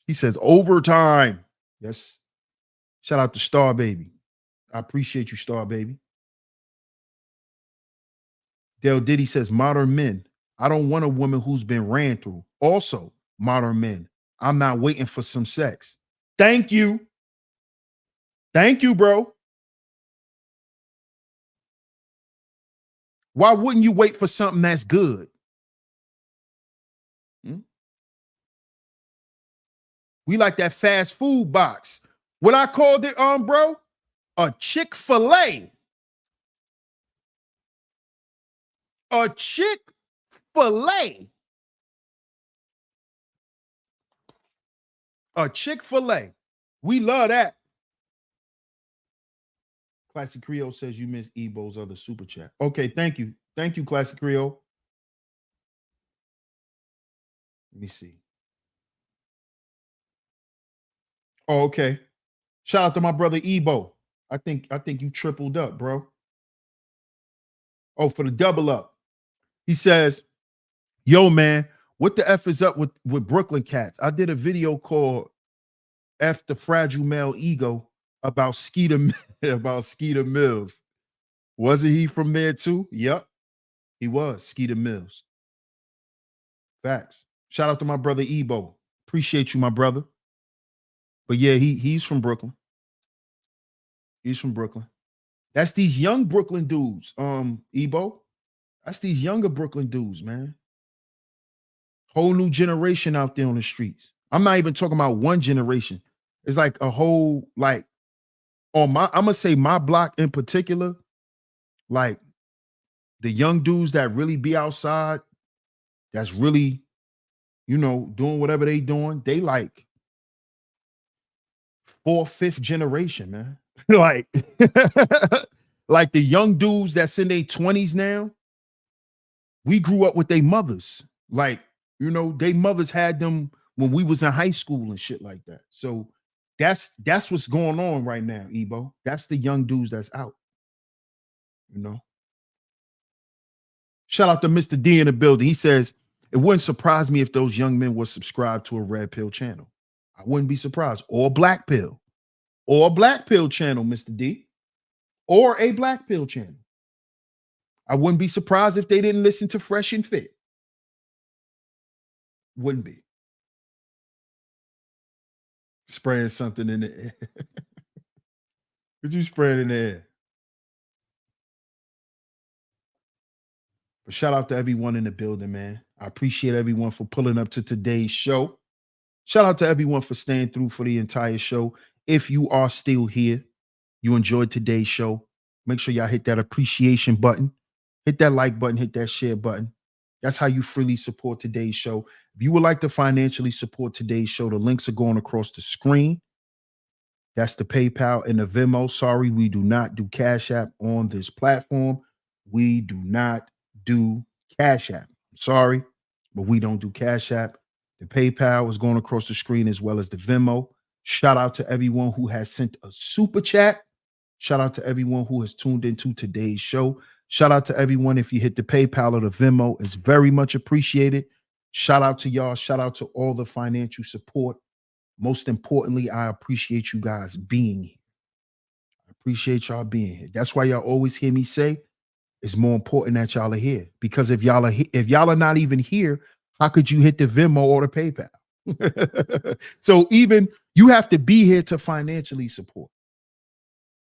He says overtime. Yes. Shout out to Star Baby. I appreciate you, Star Baby. Dale Diddy says modern men. I don't want a woman who's been ran through. Also, modern men. I'm not waiting for some sex. Thank you. Thank you, bro. Why wouldn't you wait for something that's good? We like that fast food box. What I called it, bro? A Chick-fil-A. A Chick-fil-A. A Chick-fil-A. We love that. Classic Creole says you missed Ebo's other super chat. Okay, thank you. Thank you, Classic Creole. Let me see. Oh, okay. Shout out to my brother Ebo. I think you tripled up, bro. Oh, for the double up. He says, yo, man, what the F is up with Brooklyn cats? I did a video called F the Fragile Male Ego about Skeeter Mills. Wasn't he from there too? Yep. He was Skeeter Mills. Facts. Shout out to my brother Ebo. Appreciate you, my brother. But yeah, he's from Brooklyn. He's from Brooklyn. That's these young Brooklyn dudes, Ebo. That's these younger Brooklyn dudes, man. Whole new generation out there on the streets. I'm not even talking about one generation. It's like a whole, like, I'm gonna say my block in particular, like the young dudes that really be outside, that's really, doing whatever they doing, they like 4th, 5th generation, man. Like, like the young dudes that's in their 20s now, we grew up with their mothers. Like, they mothers had them when we was in high school and shit like that. So that's what's going on right now, Ebo. That's the young dudes that's out. Shout out to Mr. D in the building. He says, it wouldn't surprise me if those young men were subscribed to a Red Pill channel. I wouldn't be surprised. Or Black Pill. Or a Black Pill channel, Mr. D. Or a Black Pill channel. I wouldn't be surprised if they didn't listen to Fresh and Fit. Wouldn't be. Spraying something in the air. What you spraying in the air? But shout out to everyone in the building, man. I appreciate everyone for pulling up to today's show. Shout out to everyone for staying through for the entire show. If you are still here, you enjoyed today's show, make sure y'all hit that appreciation button, hit that like button, hit that share button. That's how you freely support today's show. If you would like to financially support today's show, the links are going across the screen. That's the PayPal and the Venmo. Sorry, we do not do Cash App on this platform. We do not do Cash App. Sorry, but we don't do Cash App. The PayPal is going across the screen as well as the Venmo. Shout out to everyone who has sent a super chat. Shout out to everyone who has tuned into today's show. Shout out to everyone if you hit the PayPal or the Venmo. It's very much appreciated. Shout out to y'all. Shout out to all the financial support. Most importantly, I appreciate you guys being here. I appreciate y'all being here. That's why y'all always hear me say it's more important that y'all are here. Because if y'all are not even here, how could you hit the Venmo or the PayPal? So even you have to be here to financially support.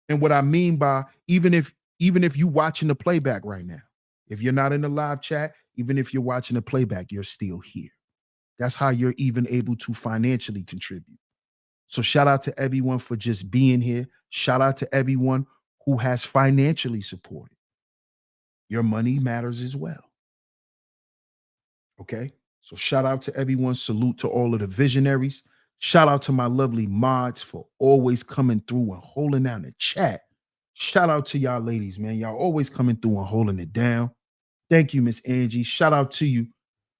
And what I mean by even if you watching the playback right now, if you're not in the live chat, even if you're watching the playback, you're still here. That's how you're even able to financially contribute. So shout out to everyone for just being here. Shout out to everyone who has financially supported. Your money matters as well. Okay. So shout out to everyone. Salute to all of the visionaries. Shout out to my lovely mods for always coming through and holding down the chat. Shout out to y'all ladies, man. Y'all always coming through and holding it down. Thank you, Miss Angie. Shout out to you,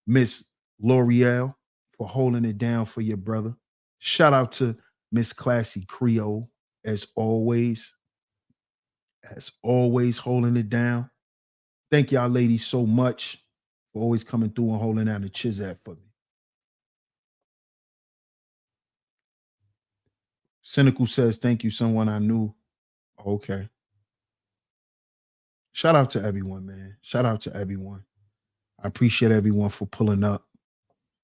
Miss L'Oreal, for holding it down for your brother. Shout out to Miss Classy Creole, as always holding it down. Thank y'all ladies so much for always coming through and holding down the chizat for me. Cynical says, thank you, someone I knew. Okay. Shout out to everyone, man. Shout out to everyone. I appreciate everyone for pulling up.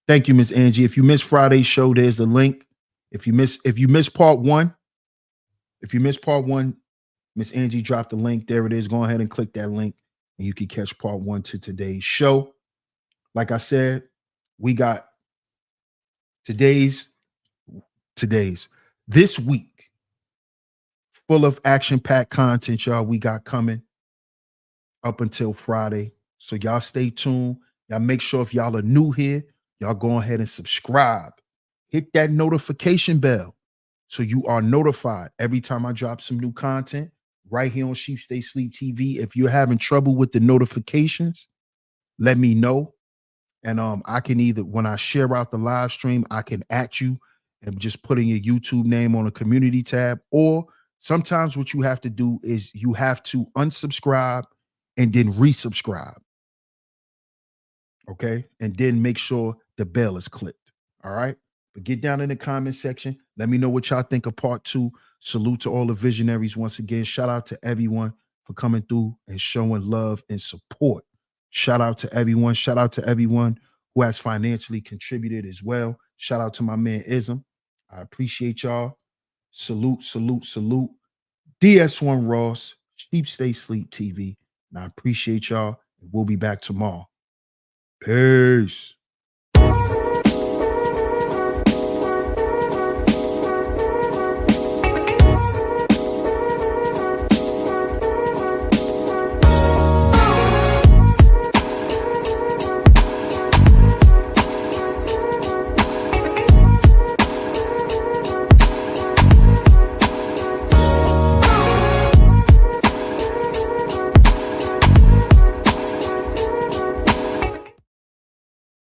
Thank you, Miss Angie. If you missed Friday's show, there's the link. If you miss part one, Miss Angie dropped the link. There it is. Go ahead and click that link, and you can catch part one to today's show. Like I said, we got today's this week full of action-packed content, y'all. We got coming up until Friday. So y'all stay tuned. Y'all make sure if y'all are new here, y'all go ahead and subscribe. Hit that notification bell so you are notified every time I drop some new content right here on Sheep Stay Sleep TV. If you're having trouble with the notifications, let me know. And I can either, when I share out the live stream, I can at you and just put in your YouTube name on a community tab. Or sometimes what you have to do is you have to unsubscribe and then resubscribe. Okay. And then make sure the bell is clicked. All right. But get down in the comment section. Let me know what y'all think of part two. Salute to all the visionaries once again. Shout out to everyone for coming through and showing love and support. Shout out to everyone. Shout out to everyone who has financially contributed as well. Shout out to my man Ism. I appreciate y'all. Salute, salute, salute. DS1 Ross, Sheep Stay Sleep TV. And I appreciate y'all. We'll be back tomorrow. Peace.